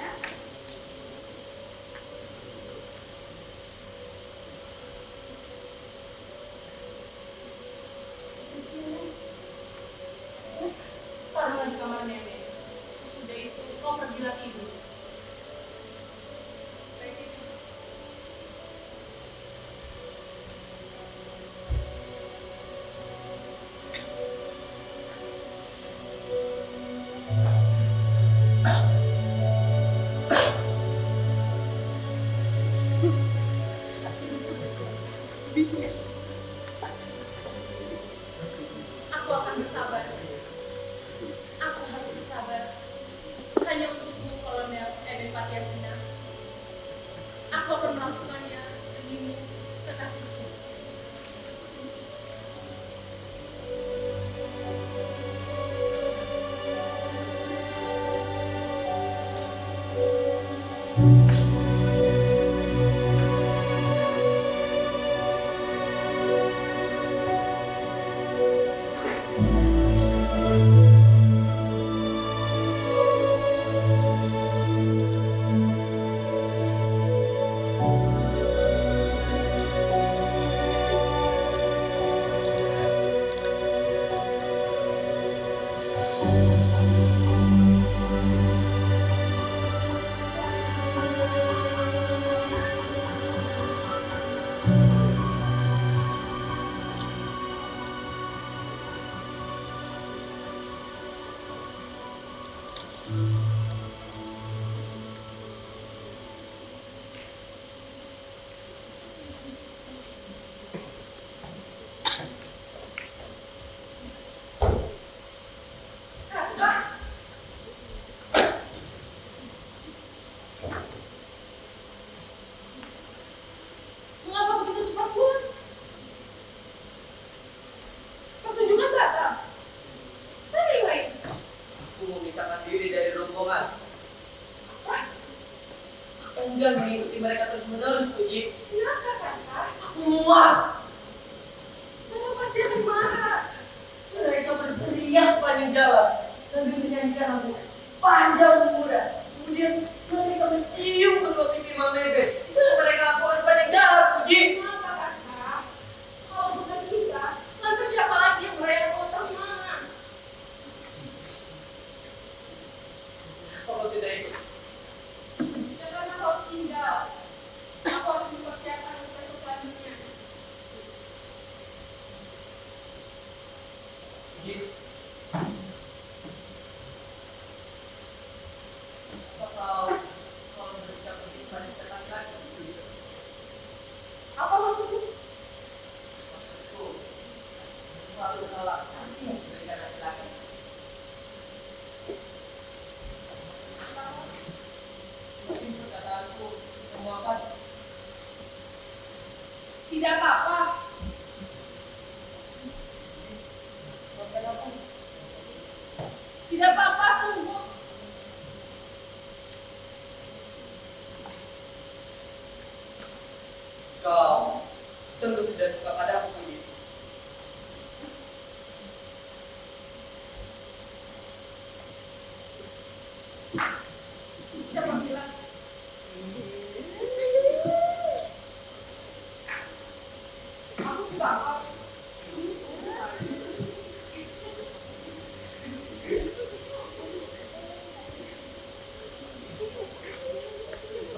Ya. Bismillah. Taruhlah di kamar nenek. Sesudah itu kau pergilah tidur. Baik, Ibu. Aku akan bersabar. Aku harus bersabar. Hanya untukmu, Kolonel Eben Patiasina. Aku akan melakukannya demimu, kekasihku. semua. Bapak pasti akan marah. Mereka berteriak sepanjang jalan sambil menyanyikan lagu panjang murah. Kemudian mereka mencium kedua pipi Mama Mebet. Itu yang mereka lakukan sepanjang jalan, Puji. Kenapa, Kasa? Kalau bukan kita, lantas siapa lagi yang merayakan ulang tahun Mama? Kalau tidak itu, Ya karena aku harus tinggal. Aku harus mempersiapkan untuk besok selanjutnya. Puji. Kalau bersikap begitu pada setiap laki-laki, Apa maksudmu? maksudku, selalu menolak hati yang diberikan laki-laki. Seperti perkataanku, memuakan Tidak apa-apa. maafkan aku. Tidak apa-apa, sungguh. Kau tentu tidak suka padaku, Puji. Siapa bilang? Aku suka apa?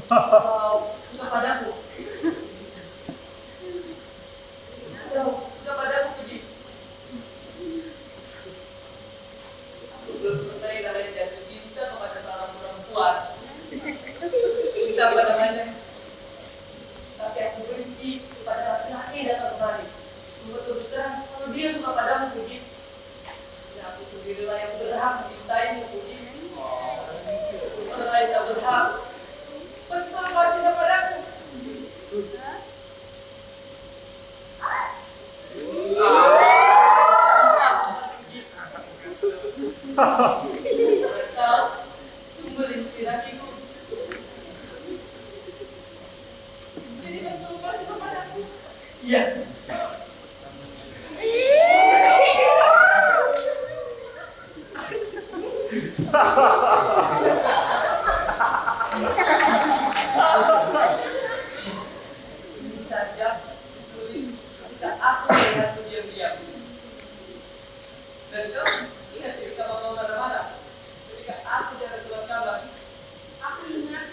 Kau suka padaku. Kau suka padaku, Puji. Aku belum pernah yang namanya jatuh cinta kepada seorang perempuan. Kita apa namanya? Tapi aku benci kepada laki-laki yang datang kemari. Cuma terus terang, kalau dia suka padamu, Puji, ya aku sendirilah yang berhak mencintaimu, Puji. Orang lain tak berhak. Betul kau cinta padaku. Kau sumber inspirasiku. Jadi betul kau cinta padaku. Iya. Ini saja tulis ketika aku melihatmu diam-diam. Dan kau ingat ketika mama marah-marah, ketika aku tidak keluar kamar, Aku ingat.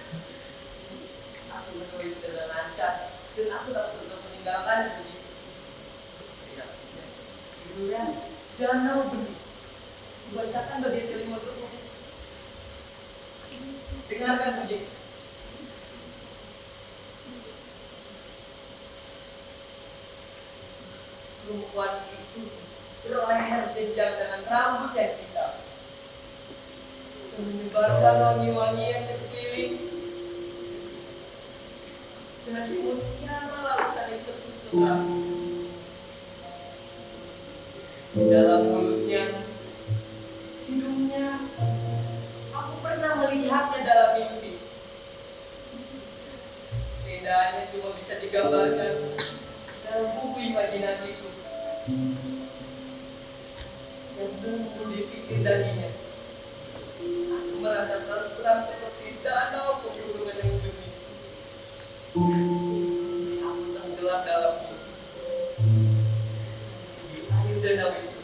aku menulis dengan lancar dan aku takut untuk meninggalkannya, Puji. Judulnya Danau Benih. Dibacakan bagian kelima untukmu. Dengarkan, Puji. Perempuan itu berleher jenjang dengan rambut yang hitam dan menyebarkan wangi-wangian ke sekeliling. Dari mutiara lautan yang tersusun rapi. Dalam mulutnya, hidungnya, aku pernah melihatnya dalam mimpi. Keindahannya cuma bisa digambarkan dalam buku imajinasiku. Dan tumbuh di pinggir dahinya. Aku merasa tentram seperti danau pegunungan yang jernih. Aku tenggelam dalamnya. Di air danau itu,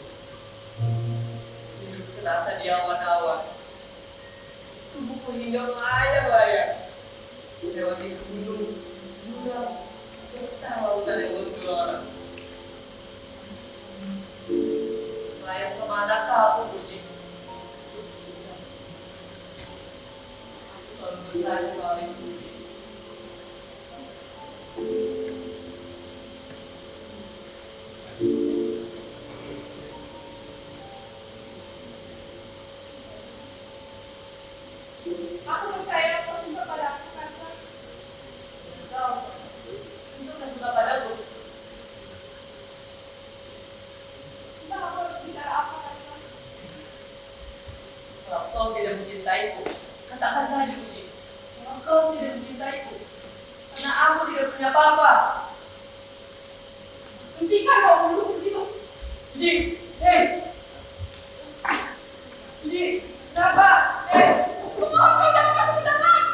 hidup serasa di awan-awan. Tubuhku hingga melayang-layang, melewati gunung, jurang, serta lautan yang bergelora. Melayang kemanakah aku, Puji? Aku selalu bertanya soal itu, Puji. Aku percaya kau cinta padaku, Kasa. Kau tentu tak suka padaku. Entah aku harus bicara apa, Kasa. Kalau kau tidak mencintaiku, katakan saja, Puji. Kalau kau tidak mencintaiku, karena aku tidak punya apa-apa. Hentikan kau meluk begitu. Ji, hei. Ji, kenapa? Hei. Kumohon kau jangan masuk ke dalam.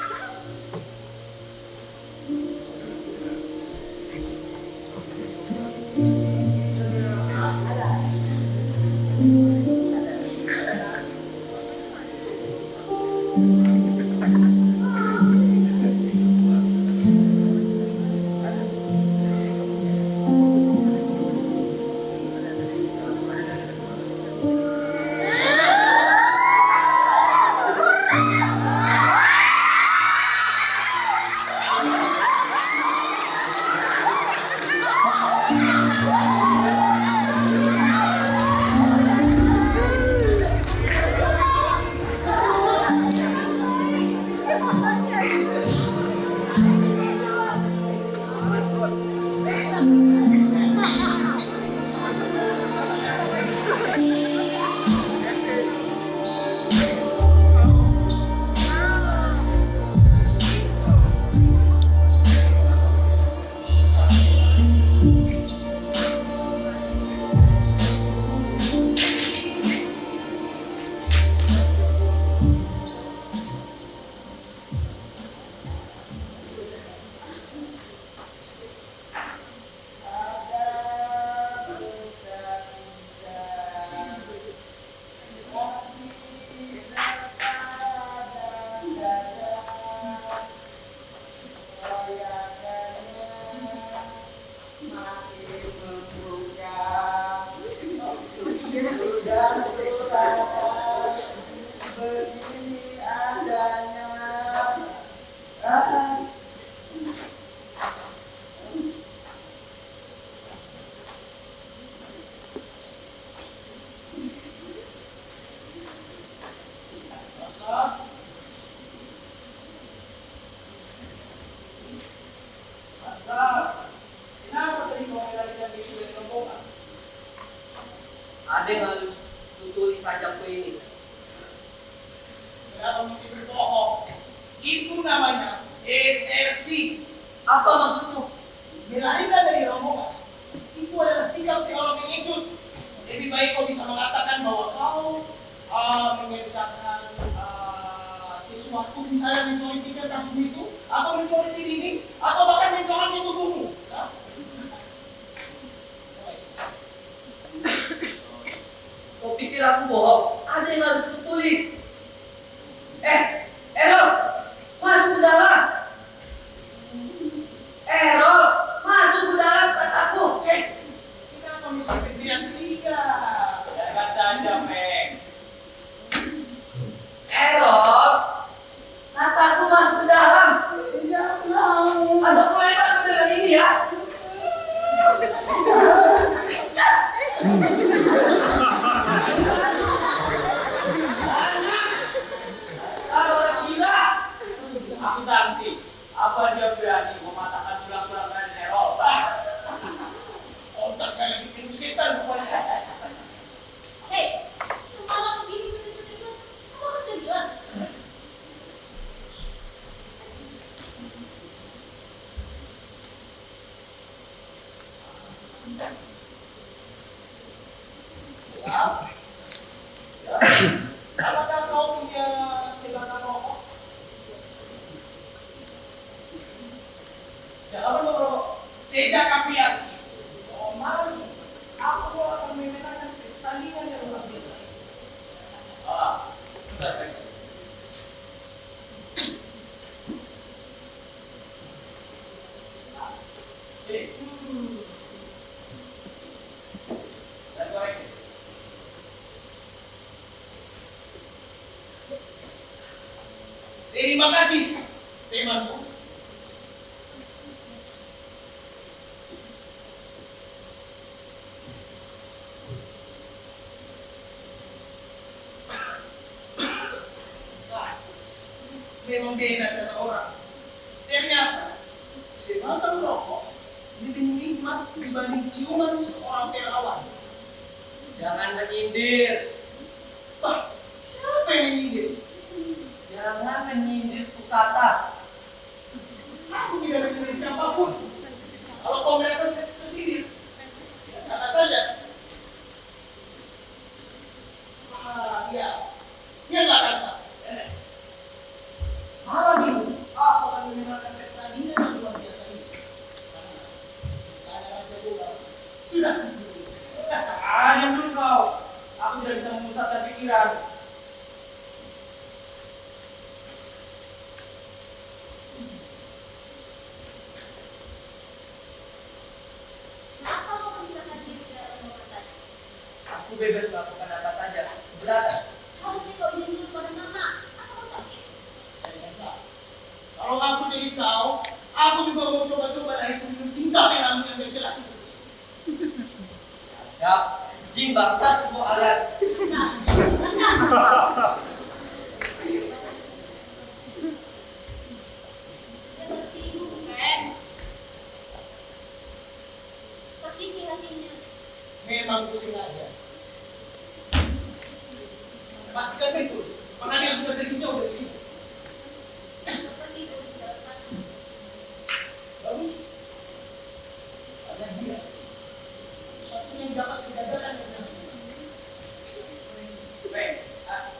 Masa? Masa? Kenapa tadi kau melarikan diri dari rombongan? Ada yang harus tutulis sajakku ini. Kenapa mesti berbohong? Itu namanya desersi. Apa maksudmu? Melarikan dari rombongan itu adalah sikap seorang pengecut. Lebih baik kau bisa mengatakan bahwa kau mengerjakan sesuatu, misalnya mencoliti kertasmu itu, atau mencoliti dinding, atau bahkan mencoliti tubuhmu. Nah? Kau pikir aku bohong? Ada yang harus kutulis. Errol, masuk ke dalam. Errol, masuk ke dalam kataku. Kenapa mesti berteriak-teriak? Biarkan saja, Peng. Errol, kataku masuk ke dalam. Tidak mau. Ada lebar kau dengan ini ya. Ada orang gila. Aku sanksi. Apa dia berani mematahkan tulang-tulang dari Errol? Otaknya lagi penuh setan rupanya. Hei, malah begini ribut-ribut. Apa kesedihan? Ya. Ya. Apakah kau punya sebatang rokok? Jangan merokok. Sejak aku yakin, oh mari, aku akan memenangkan pertandingan yang luar biasa ini. Sudah baik. Jadi, dan goreng. Terima kasih, temanku. Memang beda kata orang. Ternyata sebatang rokok lebih nikmat dibanding ciuman seorang perawan. Jangan menyindir. Wah, siapa yang menyindir? Jangan menyindir ku kata. Aku tidak menyindir siapapun. Kalau kau merasa tersindir, Sudah. Diam dulu kau. Aku tidak bisa memusatkan pikiran. Kenapa kau memisahkan diri dari rombongan tadi? Aku bebas melakukan apa saja. Keberatan. Seharusnya kau izin dulu pada mama. Atau kau sakit? Biasa. Kalau aku jadi kau, aku juga mau coba-coba lah itu minum tinta penamu yang gak jelas itu. Ya, jin bangsat semua alian. Dia tersinggung, kan? Sakiti hatinya. Memang pusing aja. Pastikan betul, makanya sudah pergi jauh dari sini. Sudah pergi dari dalam sana. Bagus. Ada dia. Satunya yang dapat kegagalan rencana kita.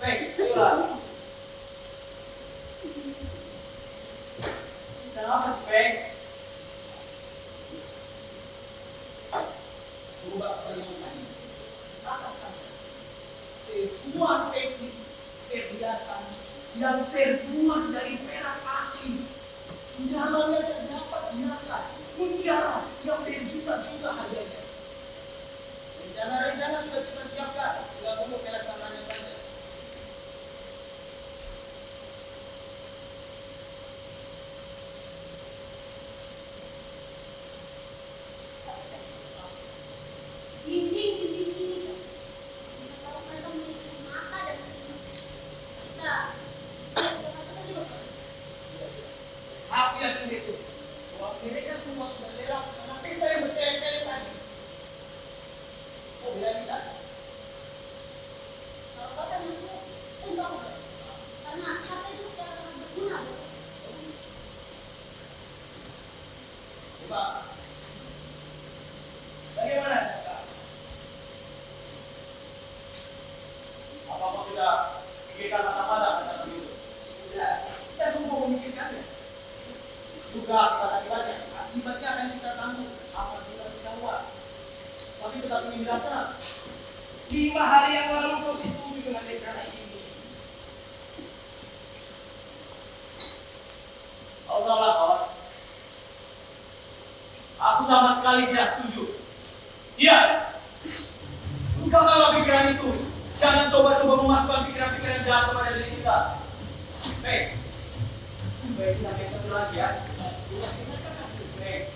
Peng, ayolah. Sedang apa sih, Peng? Coba bayangkan atasannya sebuah teknik perhiasan yang terbuat dari perak asli. Di dalamnya terdapat hiasan mutiara yang berjuta-juta harganya. Rencana-rencana sudah kita siapkan, tinggal tunggu pelaksananya saja. Dinding ini kan. Kalau mereka memiliki mata dan telinga. Kita berkata saja bapak. Aku yakin betul bahwa mereka semua sudah lewat karena pesta yang bertele-tele tadi. Oh, beda kita. Kalau bapak menurutku, enggak bapak. Karena harta itu secara sangat berguna bapak. Coba. Bagaimana kata? Apa kau sudah pikirkan mata-mata tentang itu? Sudah, kita semua memikirkannya. Juga akibat-akibatnya. Akibatnya akan kita tanggung apabila ketahuan. Tapi tetap ingin dilaksanakan. 5 hari yang lalu kau setuju dengan rencana ini. Kau salah, kawan. Aku sama sekali tidak setuju. Tidak. Bukankah pikiran itu. Jangan coba-coba memasukkan pikiran-pikiran jahat kepada diri kita. Hei, baik kita kayak satu lagi ya. Hei,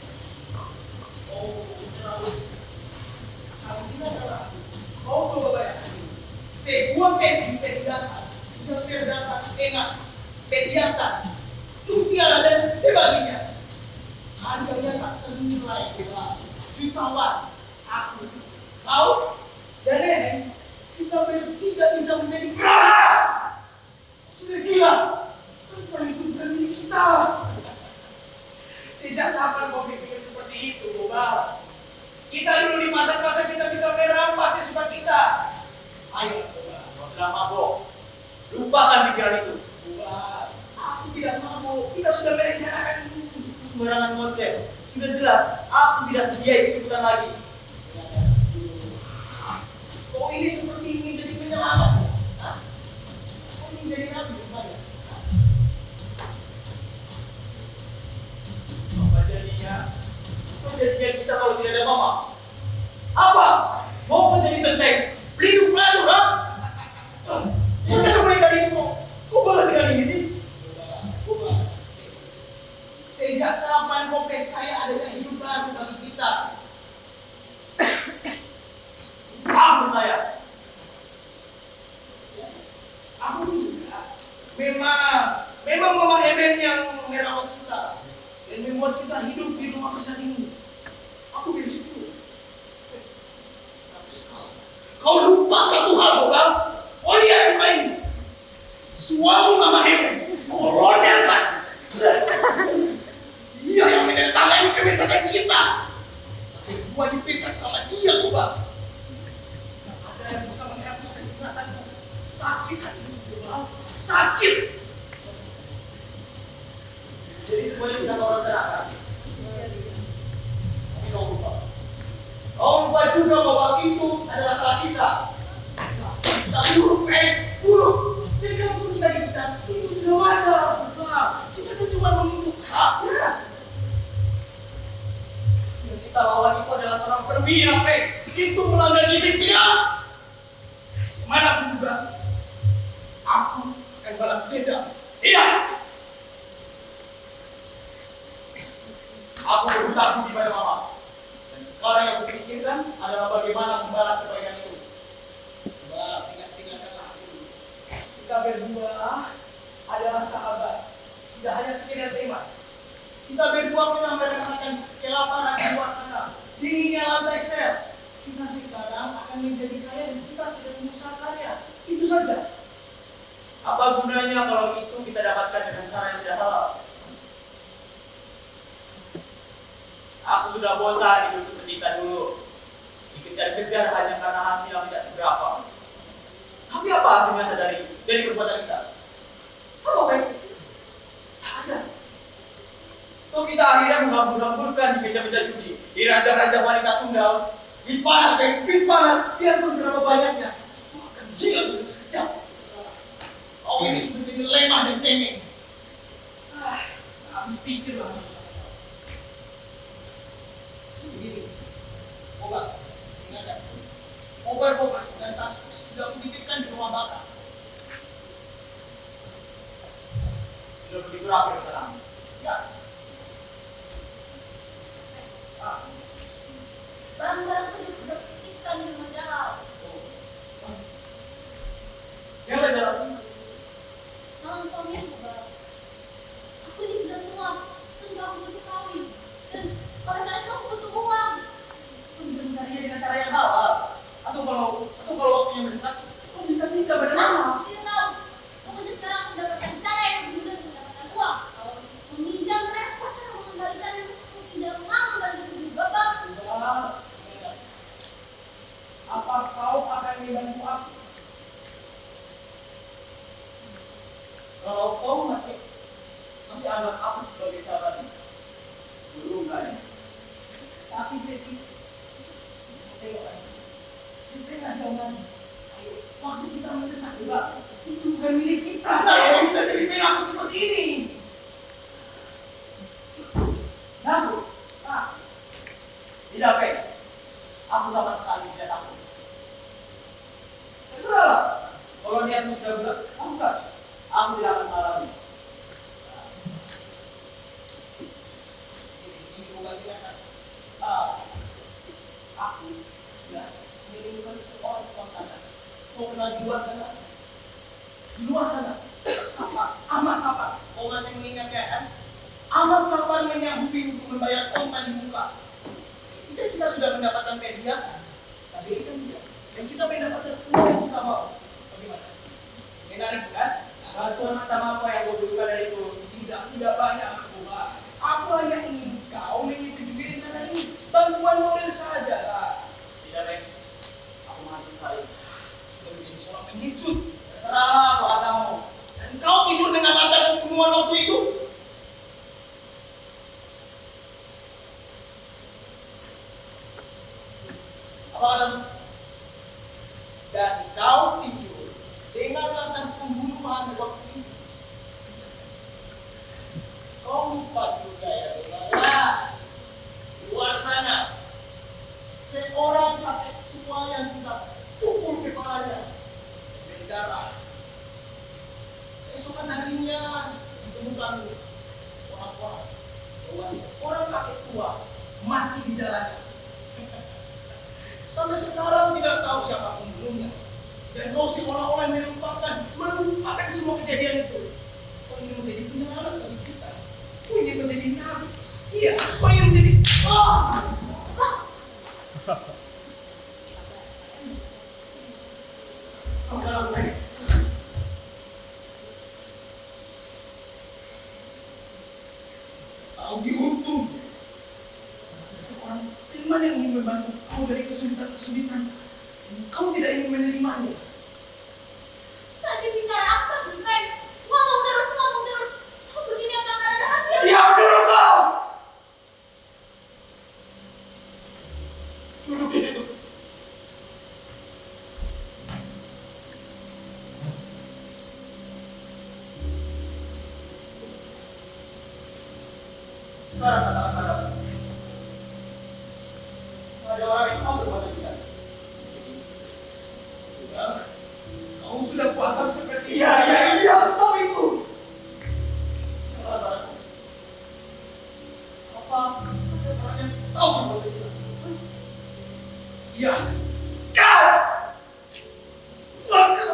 Oh, terlalu. Kalau ini adalah kau coba bayangkan. Sebuah teknik perhiasan yang terdapat emas, perhiasan, mutiara dan sebagainya. Harganya tak ternilai jutawan. Aku, kau, dan nenek, kita bertiga bisa menjadi kaya. Sudah gila. Apa itu bukan milik kita? Sejak kapan kau berpikir seperti itu, Boba? Kita dulu di pasar-pasar kita bisa merampas sesuka kita. Ayo, Boba. kau sudah mabok. Lupakan pikiran itu. Boba, aku tidak mabuk. Kita sudah merencanakan ini. Sembarangan ngoceh. Sudah jelas, aku tidak sedia ikut-ikutan lagi. Kau ini seperti ingin jadi penyelamat ya? Hah? Kau ingin jadi nabi rupanya? Apa jadinya kita kalau tidak ada mama? Apa? Mau kau jadi tenteng? Pelindung pelacur, ha? Masa cuma ikan itu kok balas ikan ini sih? Boba. Sejak kapan kau percaya adanya hidup baru bagi kita? Aku percaya. Ya, aku juga. Memang Mama Eben yang merawat kita dan membuat kita hidup di rumah besar ini. Aku bersyukur. Kau lupa satu hal, Boba. Oh iya, buka ini. Suami Mama Eben, kolonel kan? Dia yang menandatangani pemecatan kita. Tapi gua dipecat sama dia, Boba. Ada yang bisa menghapuskan ingatanku. Sakit hati, Boba. Sakit. Jadi semuanya sudah kau rencanakan. Tapi kau lupa. Kau lupa juga bahwa itu adalah salah kita. Kita buruk, buruk. Dan kalau kita dipecat, itu sudah wajar. Enggak, kita kan cuma menuntut hak. Yang kita lawan itu adalah seorang perwira, itu melanggar disiplin. Manapun juga, aku akan balas dendam. Iya. Aku berhutang budi pada Mama. Dan sekarang yang aku pikirkan adalah bagaimana membalas kebaikan itu. Coba tinggalkanlah aku. Kita berdua adalah sahabat, tidak hanya sekedar teman. Kita berdua pernah merasakan kelaparan di luar sana, dinginnya lantai sel. Kita sekarang akan menjadi kaya dan kita sedang mengusahakannya. Itu saja. Apa gunanya kalau itu kita dapatkan dengan cara yang tidak halal? Aku sudah bosan hidup seperti kita dulu. Dikejar-kejar hanya karena hasil yang tidak seberapa. Tapi apa hasilnya dari perbuatan kita? Apa, Pak? Tak ada. Tuh kita akhirnya menghambur-hamburkan di meja-meja judi, di raja-raja wanita Sunda. Bit panas, Pak, bit panas. Biarpun berapa banyaknya, itu akan gila dan sekejap. Oh, ini seperti lemah dan cengeng. Habis pikir lah. Begini, obat, ingatkan. Obat dan tas sudah kutitipkan di rumah bakar. Sudah begitu rapi rencanamu? Ya. Barang-barang itu juga sudah dititipkan di rumah Jalal. Siapa Jalal? Calon suami juga. Aku ini sudah tua, tentu aku butuh kawin. Dan oleh karena itu aku butuh uang. Kau bisa mencarinya dengan cara yang halal. Atau kalau waktunya mendesak, kau bisa minta pada Mama. Tidak tahu. Pokoknya sekarang aku mendapatkan cara yang lebih mudah untuk mendapatkan uang. Kalau meminjam repot cara mengembalikannya, masa aku tidak mau membantu juga, Bang. Apa kau akan membantu aku? Kalau kau masih anggap aku sebagai sahabatmu, belum kan? Tapi jadi, tengok setengah jam lagi, waktu kita mendesak juga, itu bukan milik kita. Nah, sudah jadi penakut seperti ini. Nah, Tidak, Pak. Aku sama sekali tidak takut. terserahlah. Kalau niatmu sudah bulat, lakukan. Aku tidak akan mengalami. Ini obatnya kan. Aku sudah menemukan seorang tukang tanah. Kau kenal di luar sana? Di luar sana, Ahmad Sapar. Kau masih mengingatnya kan? Ahmad Sapar menyanggupi untuk membayar kontan di muka. Ketika kita sudah mendapatkan perhiasan, kita berikan dia. Dan kita mendapatkan uang yang kita mau. Bagaimana? Menarik bukan? Bantuan macam apa yang kau butuhkan dari itu? Tidak banyak aku, Pak. Aku hanya ingin kau menyetujui rencana ini. Bantuan moral saja lah. Tidak, Pak. Aku mati sekali. Sudah menjadi seorang pengecut. Terserahlah apa katamu. Dan kau tidur dengan latar pembunuhan waktu itu? Apa katamu? Dan kau tidur dengan latar pembunuhan waktu itu. Kau lupa juga ya, Bella. Ya, di luar sana, seorang kakek tua yang kita pukul kepalanya berdarah. Keesokan harinya ditemukan orang-orang bahwa seorang kakek tua mati di jalanan. Sampai sekarang tidak tahu siapa pembunuhnya. Dan kau seolah-olah melupakan semua kejadian itu. Kau ingin menjadi penyelamat bagi kita. Kau ingin menjadi nabi. Iya, kau ingin menjadi... Sekarang, Pak. Kau diuntung. Ada seorang teman yang ingin membantu kau dari kesulitan-kesulitan. Kau tidak ingin menerimanya. Tadi bicara apa sih, Frank? Ngomong terus. Begini apa nggak ada hasil? Diam dulu kau! Duduk di situ. Sekarang katakan padaku. Ada orang yang tahu berbuat tidak? Bukan. Kau sudah kuanggap seperti iya, tahu itu. Katakan padaku. Apa ada orang yang tahu berbuat tidak? Iya. Kan? Celaka.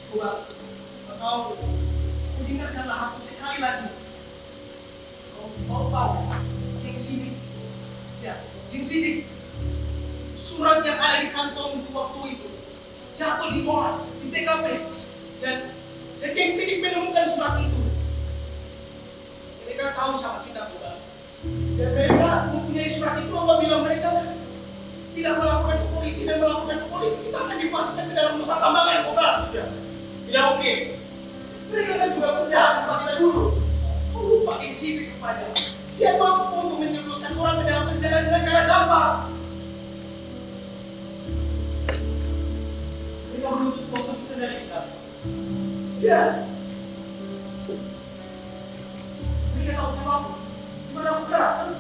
Gobang, kau dengarkanlah aku sekali lagi. Kau tahu, geng sidik. Ya, geng sidik. Surat yang ada di kantong waktu itu jatuh di bola di TKP dan geng sidik menemukan surat itu. Mereka tahu sama kita, Gobang. Dan mereka mempunyai surat itu apabila mereka tidak melakukan ke polisi dan melakukan ke polisi, kita akan dimasukkan ke dalam nusa kambangan, Gobang. Tidak mungkin. Mereka kan juga penjahat seperti kita dulu. Kau lupa geng sidik kepada. Dia mampu untuk menjerumuskan orang ke dalam penjara dengan cara gampang. Mereka menuntut keputusan dari kita. Iya. Mereka tahu siapa aku. Gimana aku sekarang?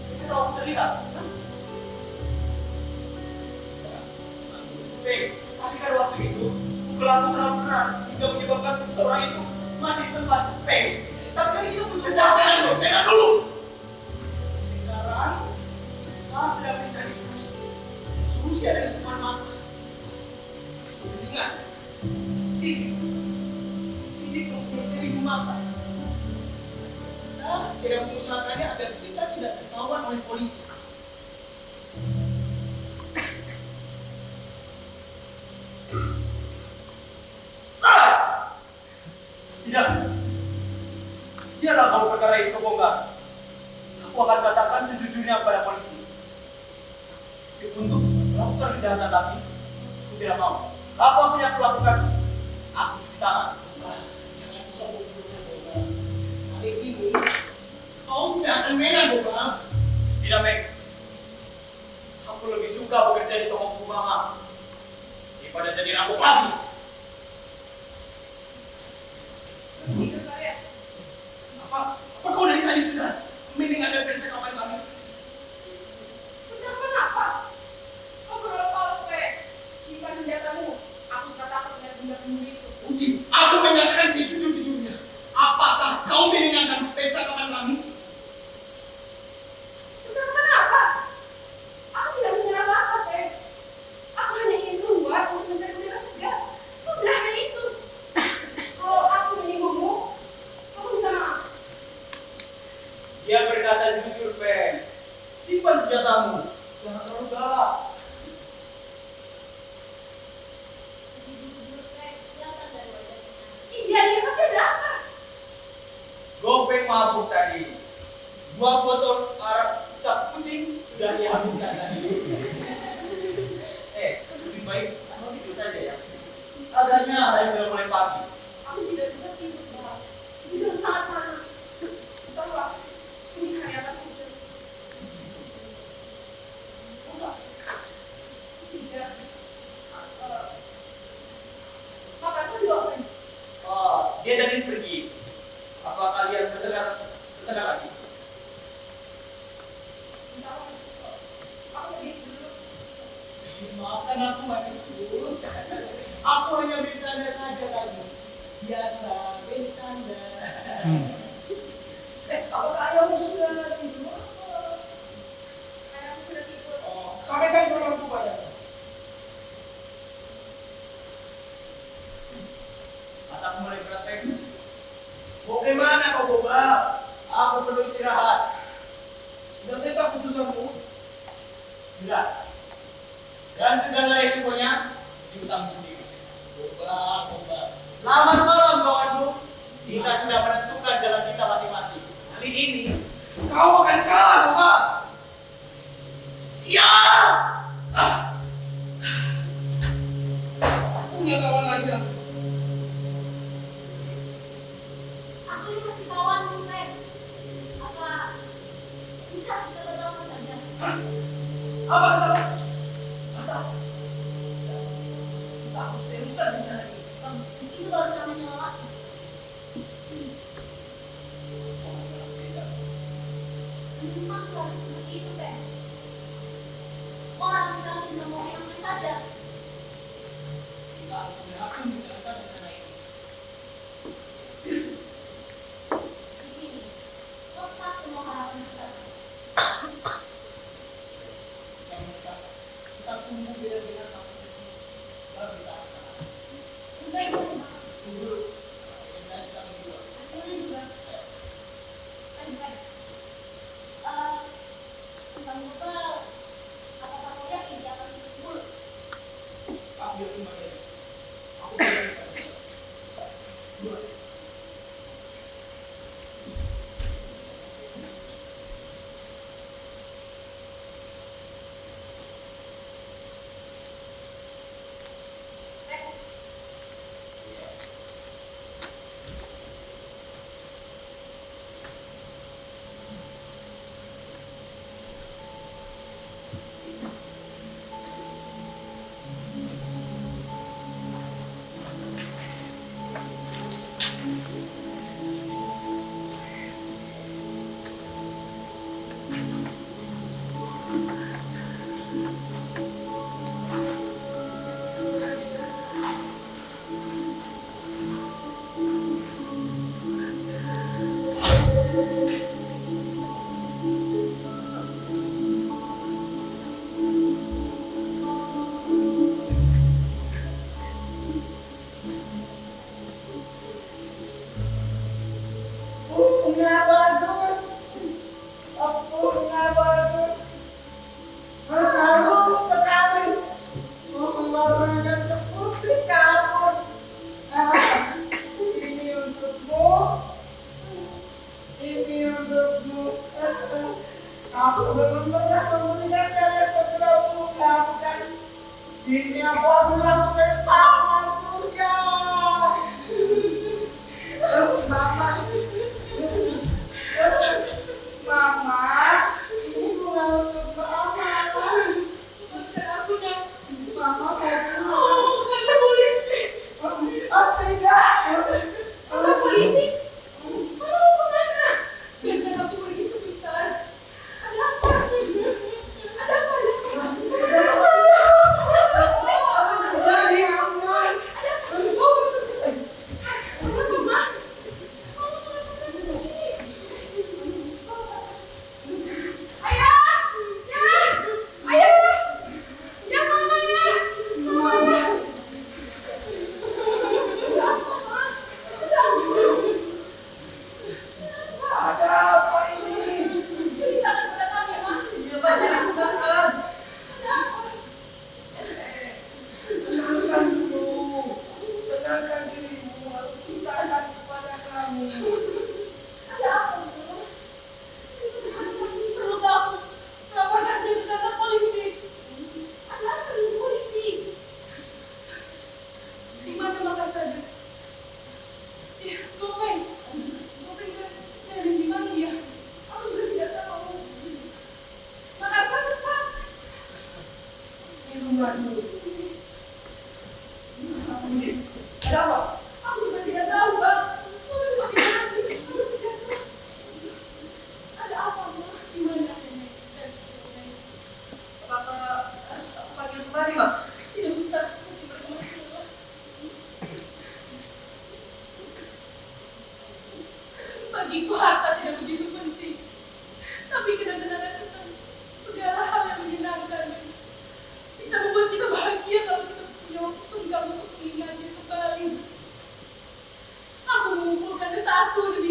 Mereka tahu aku terlihat. Tadi kan waktu itu pukulanku terlalu keras hingga menyebabkan seseorang itu mati di tempat. Tapi kan kita butuh tenang dulu. Sekarang kita sedang mencari solusi. Solusi ada di depan mata. Ingat, sidik mempunyai 1000 mata. Kita sedang mengusahakannya agar kita tidak ketahuan oleh polisi. Tidak. Biarlah kalau perkara itu kebongkar. Aku akan katakan sejujurnya kepada polisi. Untuk melakukan kejahatan lagi, aku tidak mau. Apapun yang aku lakukan, aku cuci tangan. Jangan disambung dulu, Gobang. Hari ini, kau tidak akan menang, Gobang. Tidak, Mek. Aku lebih suka bekerja di toko buku mama daripada jadi rampok lagi. Apa kau dari tadi sudah mendengar percakapan kami? Percakapan apa? Kau berapa simpan senjatamu? Aku suka takut dengan benda-benda itu. Uji, aku menyatakan sejujur-jujurnya. Apakah kau mendengarkan percakapan kami? Percakapan apa? Aku tidak mendengar apa-apa, Pe. Aku hanya ingin keluar untuk mencari udara segar. Sudah hanya itu. Kalau aku menyinggungmu, kamu minta maaf. Dia berkata jujur, Pen. Simpan senjatamu. Jangan terlalu galak. Jujur, kelihatan dari wajahnya. Iya, tapi ada apa? Gopeng mabuk tadi. 2 botol arak cap kucing sudah dia habiskan tadi. Lebih baik kamu tidur saja ya. Agaknya hari sudah mulai pagi. Aku tidak bisa tidur, Bang. Tidur sangat panas. Tahulah, ini hari akan hujan. Masa? Tidak. Makan saya juga, Bang. Oh, dia tadi pergi. Apa kalian bertengkar lagi? Entah, aku pergi dulu. Maafkan aku, manisku. Aku hanya bercanda saja tadi. Biasa bercanda. Apakah ayahmu sudah tidur? Ayahku sudah tidur. Oh, sampaikan salamku padanya. Mataku mulai berat, Pek. Bagaimana kau, Gobang? Aku perlu istirahat. Sudah tetap putusanmu? Sudah. Dan segala resikonya mesti utang sendiri. Gobang. Selamat malam, kawanku. Kita sudah menentukan jalan kita masing-masing. Kali ini kau akan kalah, Gobang. Siap! Punya kawan lagi aku. Aku ini masih kawanmu, Pen. Apa bisa kita berteman saja? Apa kata? Kita harus seriusan bicara ini. Bagus, itu baru namanya lelaki. saja. Kita harus berhasil menjalankan rencana ini. Di sini, letak semua harapan kita. Yang menyesatkan, kita tunggu benar-benar sampai sini, baru kita laksanakan. Baik, Pak. Tunggu dulu. Yang jadi kita berdua. Hasilnya juga baik. Tentang Bapak, apakah kau yakin dia akan ikut dulu? Aku yakin bagian. Aku bisa kita berdua. Dua. Baik. Bunga bagus, bunga bagus, harum sekali, warnanya seperti kabut. Ini untukmu, ini untukmu. Aku belum pernah memberikan kalian berdua bunga, bukan? Ini aku ambil langsung dari taman surga. Mama, ini bunga untuk Mama. Lepaskan aku, Nak. Mama mau pulang. Oh, kantor polisi. Oh tidak. Kantor polisi? Mama mau kemana? Biarkan aku pergi sebentar. Ada apa? Ada apa? Jadi aman. Ada apa? Oh, ada apa, Ma? Mama mengatakan di sini. Ayah! Ya! Ayah! Ya, Mama, ya! Mama! Ada apa, Ma? Ada apa? Ada apa ini? Ceritakan pada kami, Ma. Iya, Pak, ceritakan. Ada apa? Tenangkan dulu. Tenangkan dirimu. Lalu ceritakan kepada kami. Ada apa, Ma? Perlukah aku melaporkan dia ke kantor polisi? Ada apa dengan polisi? Di mana Makassar? Ya, Gopeng. Gopeng dan di mana dia? Aku juga tidak tahu. Makassar cepat. Minumlah dulu. Ada apa? Aku juga tidak tahu, Bang. Mama tiba-tiba nangis. Aku terjatuh. Ada apa, Ma? Di mana Nenek dan Gopeng? Apakah harus aku panggil kemari, Pak? Tidak usah. Nanti bermasalah. Bagiku harta tidak begitu penting. Tapi kenang-kenangan tentang segala hal yang menyenangkan bisa membuat kita bahagia kalau kita punya waktu senggang untuk mengingatnya kembali. Aku mengumpulkan satu demi